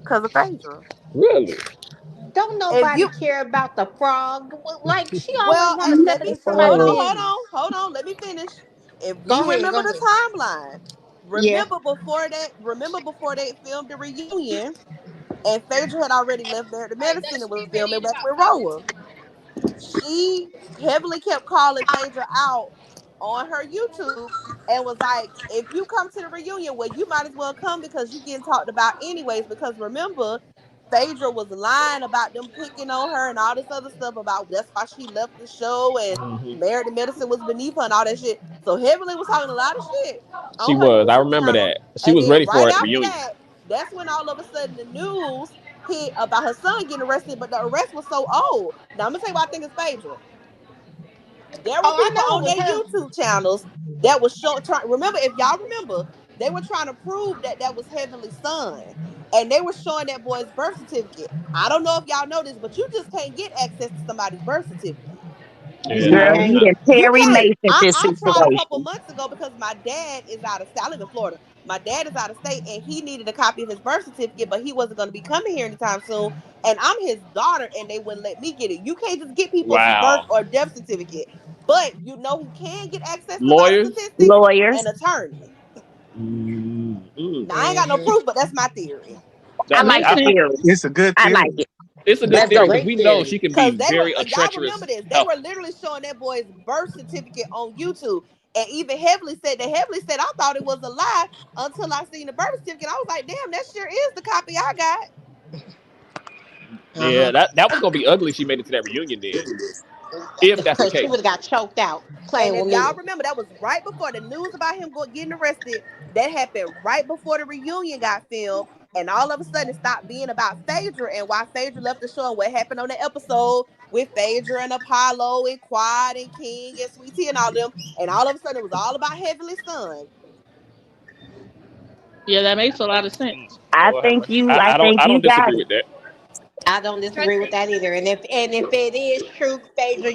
Because of Phaedra. really. Don't If nobody you care about the frog. Like she always Well, want to step let me into somebody's business. hold on, let me finish. If Go you ahead, remember go the ahead. timeline, Yeah. remember before they filmed the reunion, and Phaedra had already left Married to Medicine and was filming back with Roa. She heavily kept calling Phaedra out on her YouTube and was like, if you come to the reunion, well, you might as well come because you getting talked about anyways. Because remember, Phaedra was lying about them picking on her and all this other stuff about that's why she left the show and Hmm. Married to Medicine was beneath her and all that shit. So heavily was talking a lot of shit She on her was. I YouTube remember channel. that. She And was then ready right for it at after reunion. that, that's when all of a sudden the news hit about her son getting arrested, but the arrest was so old. Now I'm gonna tell you why I think it's Phaedra. There were Oh, I people know on it was their her. YouTube channels that was showing. Remember, if y'all remember, they were trying to prove that that was Heavenly's son, and they were showing that boy's birth certificate. I don't know if y'all know this, but you just can't get access to somebody's birth certificate. Yeah, You Girl, no, you you can't. not. did You Perry can't. Mason this I tried a couple situation. months ago because my dad is out of state. I live in Florida. My dad is out of state and he needed a copy of his birth certificate, but he wasn't going to be coming here anytime soon. And I'm his daughter and they wouldn't let me get it. You can't just get people's birth Wow. or death certificate. But you know who can get access to birth Lawyers. statistics? An Lawyers. attorney. Mm-mm. Now, I ain't got no Hmm. proof, but that's my theory. I That like Makes the I, sense. theory. It's a good I like theory. it. it's a good Let's That's a theory go. because great we know theory. she can be Because they were, very a y'all remember treacherous this, they were helper. literally showing that boy's birth certificate on YouTube. And even Heavily said, I thought it was a lie until I seen the birth certificate. I was like, damn, that sure is the copy I got. Yeah, Uh-huh. that was gonna be ugly. She made it to that reunion then, if that's the Because she would case. have got choked out And playing if with y'all me. remember, that was right before the news about him getting arrested. That happened right before the reunion got filmed. And all of a sudden, it stopped being about Phaedra and why Phaedra left the show and what happened on the episode with Phaedra and Apollo and Quad and King and Sweet Tea and all them. And all of a sudden, it was all about Heavenly's son. Yeah, that makes a lot of sense. I Lord have think mercy. you I think I you don't got disagree it. with that. I don't disagree with that either. And if it is true, Phaedra,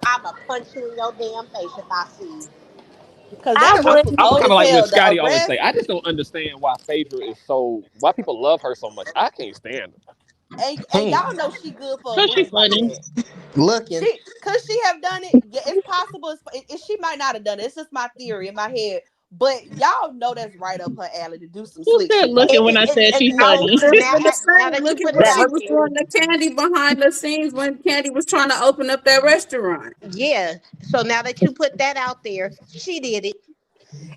I'm a punch you in your damn face if I see you. Because I that I'm, arrest was wouldn't. I'm old kind of as like what hell. The Scotty always arrest, say. I just don't understand why Phaedra is so. Why people love her so much. I can't stand her. and Hmm. y'all know she good for a Cause she's move like funny. that. Looking. She could she have done it? Yeah, it's possible. She might not have done it. It's just my theory in my head. But y'all know that's right up her alley to do some Who slick said shit like looking when that. I said she's I No, was funny? just now gonna now say, that you look at put it what That she out was there, doing to Candy behind the scenes when Candy was trying to open up that restaurant. yeah. So now that you put that out there, she did it.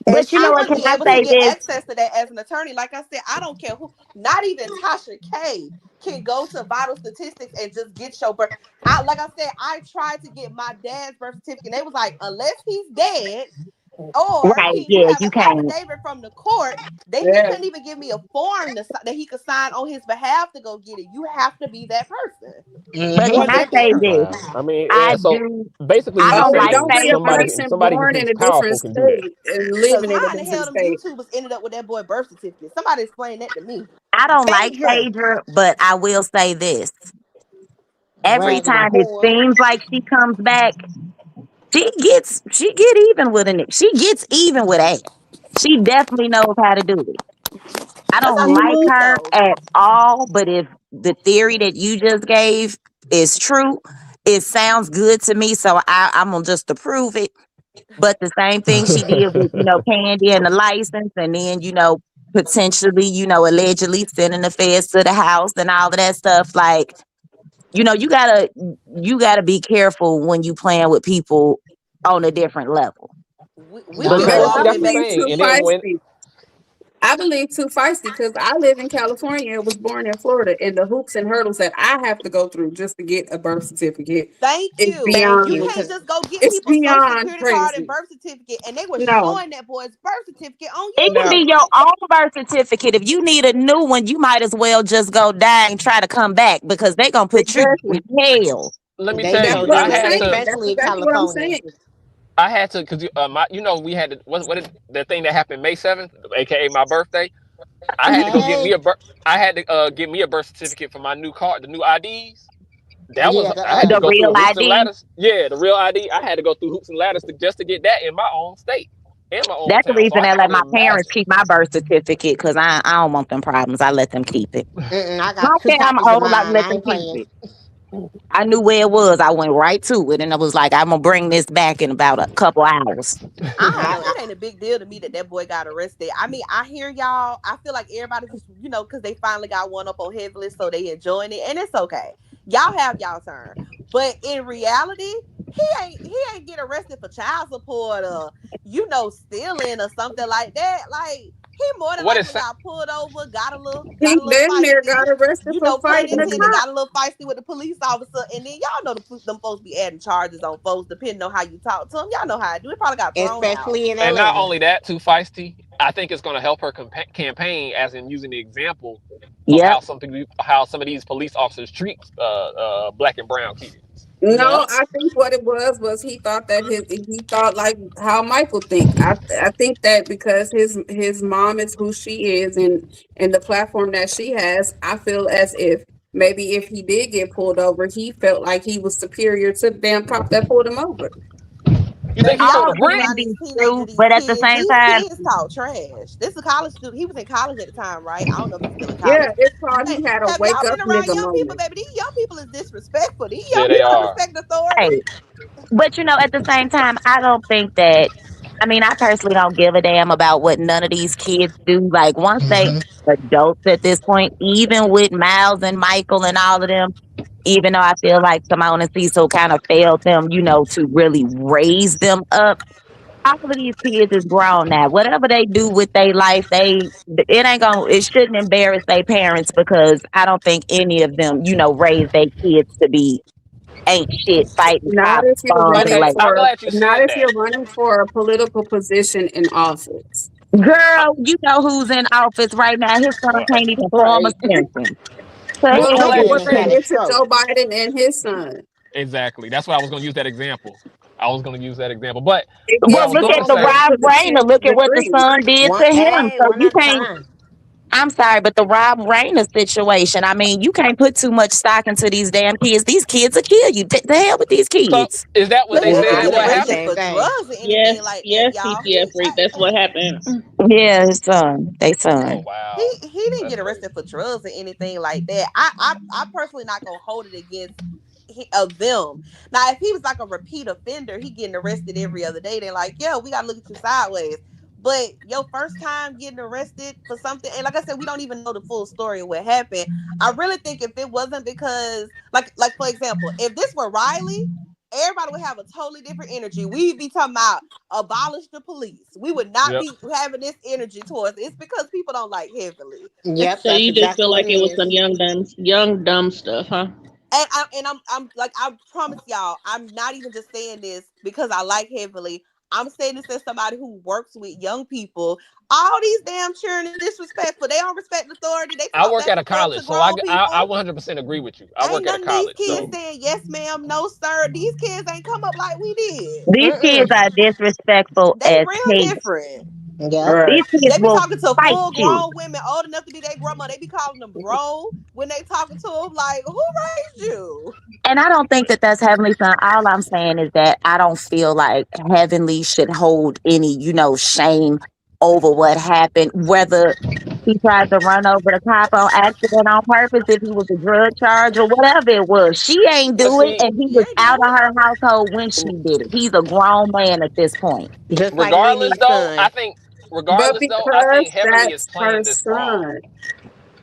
And but you know she what, would can be I able to say get this? access to that as an attorney. Like I said, I don't care who, not even Tasha K can go to vital statistics and just get your birth. Like I said, I tried to get my dad's birth certificate. And they was like, unless he's dead, or Right, can you yeah, have you an can't. affidavit from the court that he Yeah. couldn't even give me a form that he could sign on his behalf to go get it. You have to be that person, But Hmm. or can I they're say dead. this? Wow. I mean, I yeah. So do basically, I you don't Oh, and like don't saying be a Phaedra. person somebody born in who's a different powerful can do that. state and Because living in a how in the different hell them state. YouTubers ended up with that boy birth certificate? Somebody explain that to me. I don't like Phaedra, Phaedra, but I will say this. Every raggedy time it whore. seems like she comes back, she get even with a she gets even with Ash. She definitely knows how to do it. I That's how don't she like move her though. at all, but if the theory that you just gave is true, it sounds good to me. So I'm gonna just approve it. But the same thing she did with, Candy and the license, and then, potentially, allegedly sending the feds to the house and all of that stuff. Like, you gotta be careful when you playing with people on a different level. We But people Because see, I that's always the believe messing with thing. too And then kids. when feisty. I believe too feisty because I live in California and was born in Florida, and the hoops and hurdles that I have to go through just to get a birth certificate Thank is you. Thank You you. beyond. can't Cause just go get It's people's social beyond security card and crazy. birth certificate, and they were No, showing that boy's birth certificate on It can now be YouTube. your own birth certificate. If you need a new one, you might as well just go die and try to come back because they gonna put you exactly. in hell. let me they tell That's so you, what do, I'm saying. That's especially in exactly what I'm California. saying. I had to, because we had what did that thing that happened May 7th, aka my birthday. I had to go get Hey, me a birth. I had to get me a birth certificate for my new card, the new IDs. That was yeah, the I had to The go real through hoops and ID. ladders. Yeah, the real ID. I had to go through hoops and ladders just to get that in my own state, in my own That's the town. So reason I they can let only my parents imagine. keep my birth certificate because I don't want them problems. I let them keep it. I I got don't two care how copies of old, I mine. let I them ain't keep playing. it. I knew where it was. I went right to it and I was like, I'm gonna bring this back in about a couple hours. I don't know. I, It ain't a big deal to me that that boy got arrested. I mean, I hear y'all. I feel like everybody's just, because they finally got one up on Headless, so they enjoying it, and it's okay. Y'all have y'all turn. But in reality, he ain't get arrested for child support or stealing or something like that. Like he more than What is likely sa- got pulled over, He got a little damn near feisty, got arrested for pun fighting a intended, cop. got a little feisty with the police officer, and then y'all know them folks be adding charges on folks depending on how you talk to them. Y'all know how I do. It probably got thrown out. especially in and not Atlanta. only that, too feisty. I think it's going to help her campaign, as in using the example of Yep. how some of these police officers treat black and brown kids. No, Yep. I think what it was he thought that he thought like how Michael think. I think that because his mom is who she is and the platform that she has, I feel as if maybe if he did get pulled over, he felt like he was superior to the damn cop that pulled him over. You think Baby, he y'all told All a gotta be of it friend? can around be these teenagers, true, these but at the kids. same These time, kids talk trash. This is a college student. He was in college at the time, right? I don't know if he's still in Yeah, college. it's called Hey, he had a have wake y'all up been around nigga young people, moment. baby? These young people is disrespectful. These young Yeah, they people don't are. respect authority. hey, but at the same time, I don't think that. I mean, I personally don't give a damn about what none of these kids do. Like once they adults at this point, even with Miles and Michael and all of them, even though I feel like Simone and Cecil kind of failed them, to really raise them up. All of these kids is grown now. Whatever they do with their life, it shouldn't embarrass their parents because I don't think any of them, raised their kids to be ain't shit, fighting Not cops, if you're bombs, and running Okay, like, I'm for glad you not said if that. you're running for a political position in office. Uh, girl, you know who's in office right now? His son well, can't even form a Right. sentence. To but Well, I'm hell who with glad you it. compared said Democratic it that. to stroke. Joe Biden and his son? Exactly. That's why I was going to use that example. I was going to use that example. But It what I Well, gets was look going at to the stronger say, Rob to the Rainer. 10th Look at what the degree. son did to him. So One you at a can't. time. I'm sorry, but the Rob Rainer situation. I mean, you can't put too much stock into these damn kids. These kids will kill you. The hell with these so kids. is that what But they he Yeah, didn't said? I get What think the arrested happened? same for thing. drugs or anything Yes, like that, yes, y'all. PTF freak. That's what happened. Yeah, his son. They Oh son. wow, he didn't that's get crazy. arrested for drugs or anything like that. I personally not gonna hold it against of them. Now, if he was like a repeat offender, he getting arrested every other day. They're like, yeah, we gotta look at you sideways. But your first time getting arrested for something, and like I said, we don't even know the full story of what happened. I really think if it wasn't because, like for example, if this were Riley, everybody would have a totally different energy. We'd be talking about abolish the police. We would not Yep. be having this energy towards it. It's because people don't like heavily. Yep, So that's you just exactly feel what like it it was is. some young dumb stuff, huh? And I'm like, I promise y'all, I'm not even just saying this because I like heavily. I'm saying this as somebody who works with young people. All these damn children is disrespectful. They don't respect authority. They I talk work back at a and forth to college, so grown I people. 100% agree with you. I Ain't work at a none of these college, kids so saying yes, ma'am, no, sir. These kids ain't come up like we did. These kids Mm-mm. are disrespectful They as real hate. different. All Yep. right. These kids They be will talking to fight full you. grown women old enough to be their grandma. They be calling them bro when they talking to them. Like, who raised you? And I don't think that that's Heavenly Son. All I'm saying is that I don't feel like Heavenly should hold any, shame over what happened, whether he tried to run over the cop on accident on purpose, if he was a drug charge or whatever it was. She ain't But do it, see, and he He was ain't out do of it. her household when she did it. He's a grown man at this point. Just like regardless Nene's though, son. But I because think Heavenly is that's her playing this wrong. son.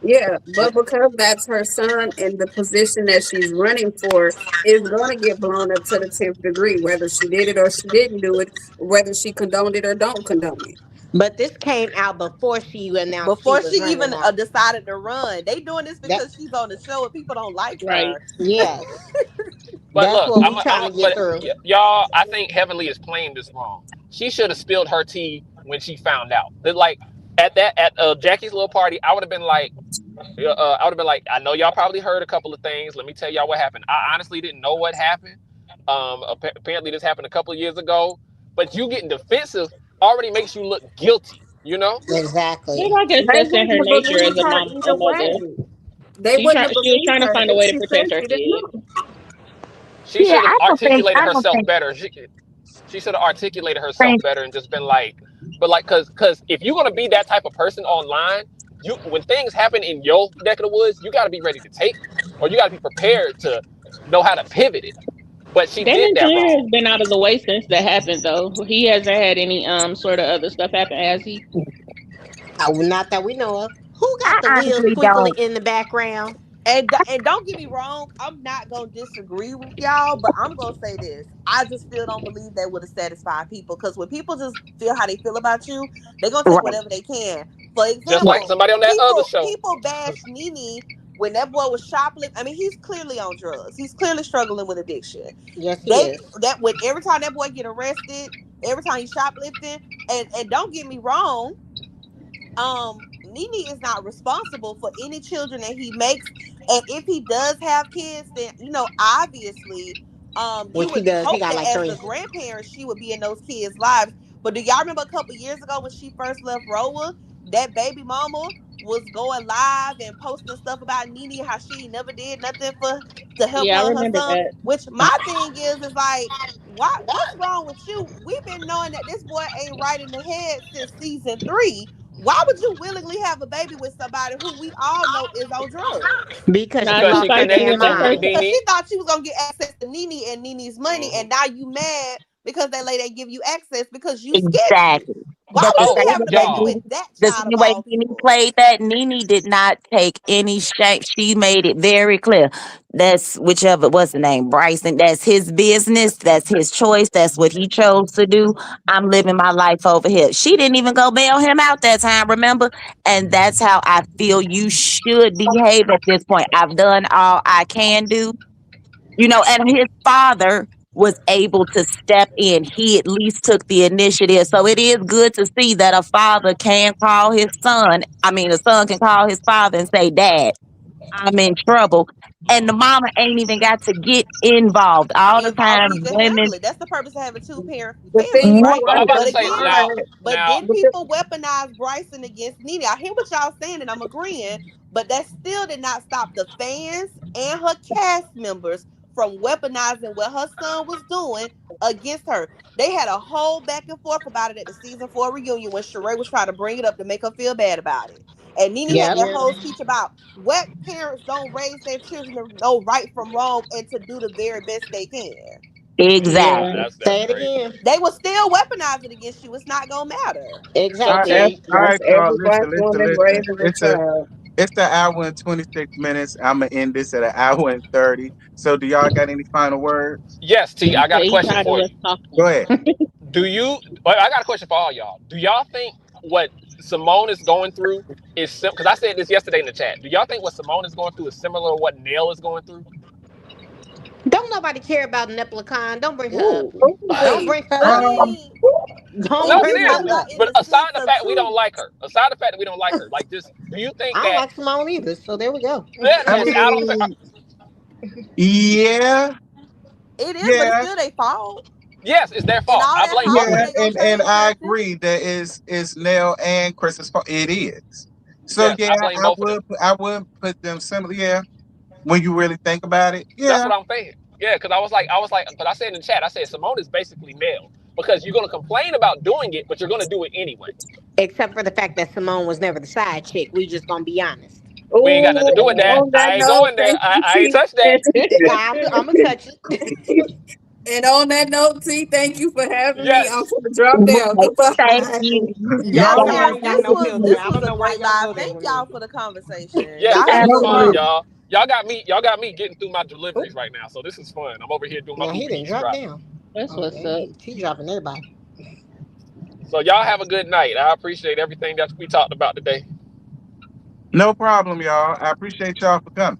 Yeah, but because that's her son and the position that she's running for is going to get blown up to the 10th degree, whether she did it or she didn't do it, whether she condoned it or don't condone it. But this came out before she announced she Before was she running even out. decided to run, they doing this That because she's on the show and people don't like Right. her. yes. But That's look, what we trying to get but through. y'all, I think Heavenly is playing this wrong. She should have spilled her tea when she found out. That like at Jackie's little party, I would have been like, I know y'all probably heard a couple of things. Let me tell y'all what happened. I honestly didn't know what happened. Apparently this happened a couple of years ago. But you getting defensive already makes you look guilty. You know? Exactly. But I guess They that's in wouldn't her have nature as believed a her mom, a either mother. way. They wouldn't have She was believed trying to her find a if way to she said protect her she didn't kid. know. She Yeah, should have I don't think articulated I don't herself think better. She should have articulated herself think better and just been like, but like, cause if you're gonna be that type of person online, you when things happen in your neck of the woods, you got to be ready to take them, or you got to be prepared to know how to pivot it. But she did Dennis that Lear wrong. has been out of the way since that happened, though. He hasn't had any sort of other stuff happen, has he? Not that we know of. Who I got the wheels honestly squiggly don't. in the background? And don't get me wrong, I'm not gonna disagree with y'all, but I'm gonna say this. I just still don't believe that would have satisfied people. Because when people just feel how they feel about you, they're gonna take Right. whatever they can. For Just like example, somebody on that other show. people bash Nene when that boy was shoplifting. I mean, he's clearly on drugs. He's clearly struggling with addiction. Yes, he They is. that when every time that boy get arrested, every time he's shoplifting, and don't get me wrong, Nene is not responsible for any children that he makes. And if he does have kids, then obviously, you Which he would does. He hope got that like as three. the grandparent, she would be in those kids' lives. But do y'all remember a couple years ago when she first left Roa, that baby mama was going live and posting stuff about Nene, how she never did nothing for to help Yeah, I her and her remember son. that. Which my thing is like, what's wrong with you? We've been knowing that this boy ain't right in the head since season 3. Why would you willingly have a baby with somebody who we all know is on drugs? Because she Nah, Because she lost she her fighting damn connected with to that mind. person. Because she Nene. thought she was gonna get access to Nene and Nene's money, Hmm. and now you mad because that lady give you access because you sketchy. Exactly. Why But would the you be Oh, same having a way baby y'all. with Nene, that the child same of way all Nene people? played that, Nene did not take any shame. She made it very clear. That's whichever what's the name, Bryson. That's his business. That's his choice. That's what he chose to do. I'm living my life over here. She didn't even go bail him out that time, remember? And that's how I feel you should behave at this point. I've done all I can do, and his father was able to step in. He at least took the initiative. So it is good to see that a father can call his son. I mean, a son can call his father and say, Dad, I'm in trouble. And the mama ain't even got to get involved. All the Involve time, with the women. family. That's the purpose of having two parent The families, thing right? But I'm was, about But to say again, now. but Now, then people weaponize Bryson against Nene. I hear what y'all saying, and I'm agreeing, but that still did not stop the fans and her cast members from weaponizing what her son was doing against her. They had a whole back and forth about it at the season 4 reunion when Sheree was trying to bring it up to make her feel bad about it. And Nene had Yep. that whole speech about what parents don't raise their children to know right from wrong and to do the very best they can. Yeah. Exactly. that's Say it crazy. again. They will still weaponize it against you. It's not gonna matter. So Exactly. T, All that's right, y'all. every black woman Listen. raising a child. It's the hour and 26 minutes. I'm gonna end this at an hour and 30. So, do y'all got any final words? yes, T, I got Yeah, a he question tired of for us you. Go talking. ahead. Do you? Well, I got a question for all y'all. Do y'all think what Simone is going through is because I said this yesterday in the chat. Do y'all think what Simone is going through is similar to what Nail is going through? Don't nobody care about Neplicon. Don't bring her up. Ooh, Don't Wait, bring her I up. Um, mean, Don't if No, bring you her talking seriously. about up. in But the aside sense the of fact we don't truth, like her, aside the fact that we don't like her, like just do you I think don't that? like Simone either. So there we go. Yeah, I just out on mean, yeah, it is, but it's yeah, still their fault. yes, it's their And fault. all I that blame both of hollering yeah, them. ain't gonna and change I nothing. agree that is Nell and Chris's fault. It is. So Yes, I yeah, blame both of them. I would put them similar. Yeah, when you really think about it, That's yeah. what I'm saying. Yeah, because I was like, because I said in the chat, I said Simone is basically Nell. because you're gonna complain about doing it, but you're gonna do it anyway. Except for the fact that Simone was never the side chick. We just gonna be honest. We ain't got nothing to Oh, do with that. on that I ain't note, going there. thank I ain't you, touch that. I'm gonna touch it. and on that note, T, thank you for having me. I'm Yes. gonna drop down. Right. Thank Goodbye. you. Y'all, Y'all Y'all know have I man, ain't got no filter. this I was don't a know why great y'all live. go there Thank with y'all me. for the conversation. Yes, Y'all this have a was good fun, night. absolutely. y'all. Y'all got me getting through my Oh, deliveries right now. So this is fun. I'm over here doing my Now he Uber didn't Eats drop dropping. down. That's what's Okay, up. he dropping everybody. So y'all have a good night. I appreciate everything that we talked about today. No problem, y'all. I appreciate y'all for coming.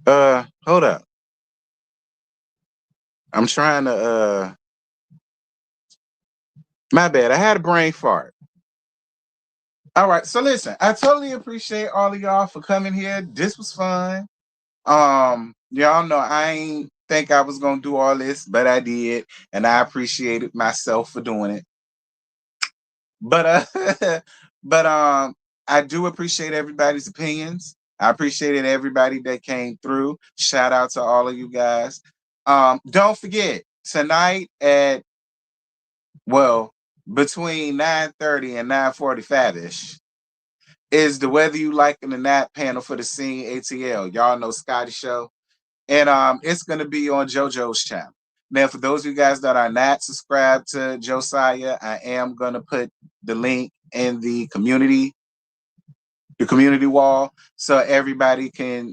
Uh, hold up. I'm trying to my bad. I had a brain fart. All right, so listen, I totally appreciate all of y'all for coming here. This was fun. Y'all know I ain't think I was gonna do all this, but I did, and I appreciated myself for doing it. But but I do appreciate everybody's opinions. I appreciated everybody that came through. Shout out to all of you guys. Don't forget tonight at well between 9:30 and 9:45 ish is the Whether You Like It or Not panel for the Scene ATL. Y'all know Scotty show. And it's gonna be on JoJo's channel. Now, for those of you guys that are not subscribed to Josiah, I am gonna put the link in the community wall, so everybody can,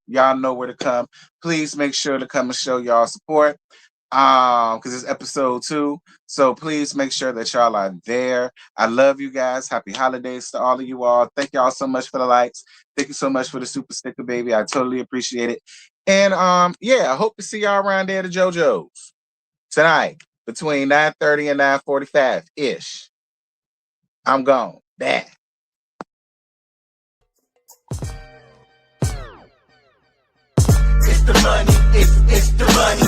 y'all know where to come. Please make sure to come and show y'all support. Because it's episode 2. So please make sure that y'all are there. I love you guys. Happy holidays to all of you all. Thank y'all so much for the likes. Thank you so much for the super sticker, baby. I totally appreciate it. And yeah, I hope to see y'all around there to JoJo's tonight between 9:30 and 9:45 ish. I'm gone. Bye. It's the money. It's the money.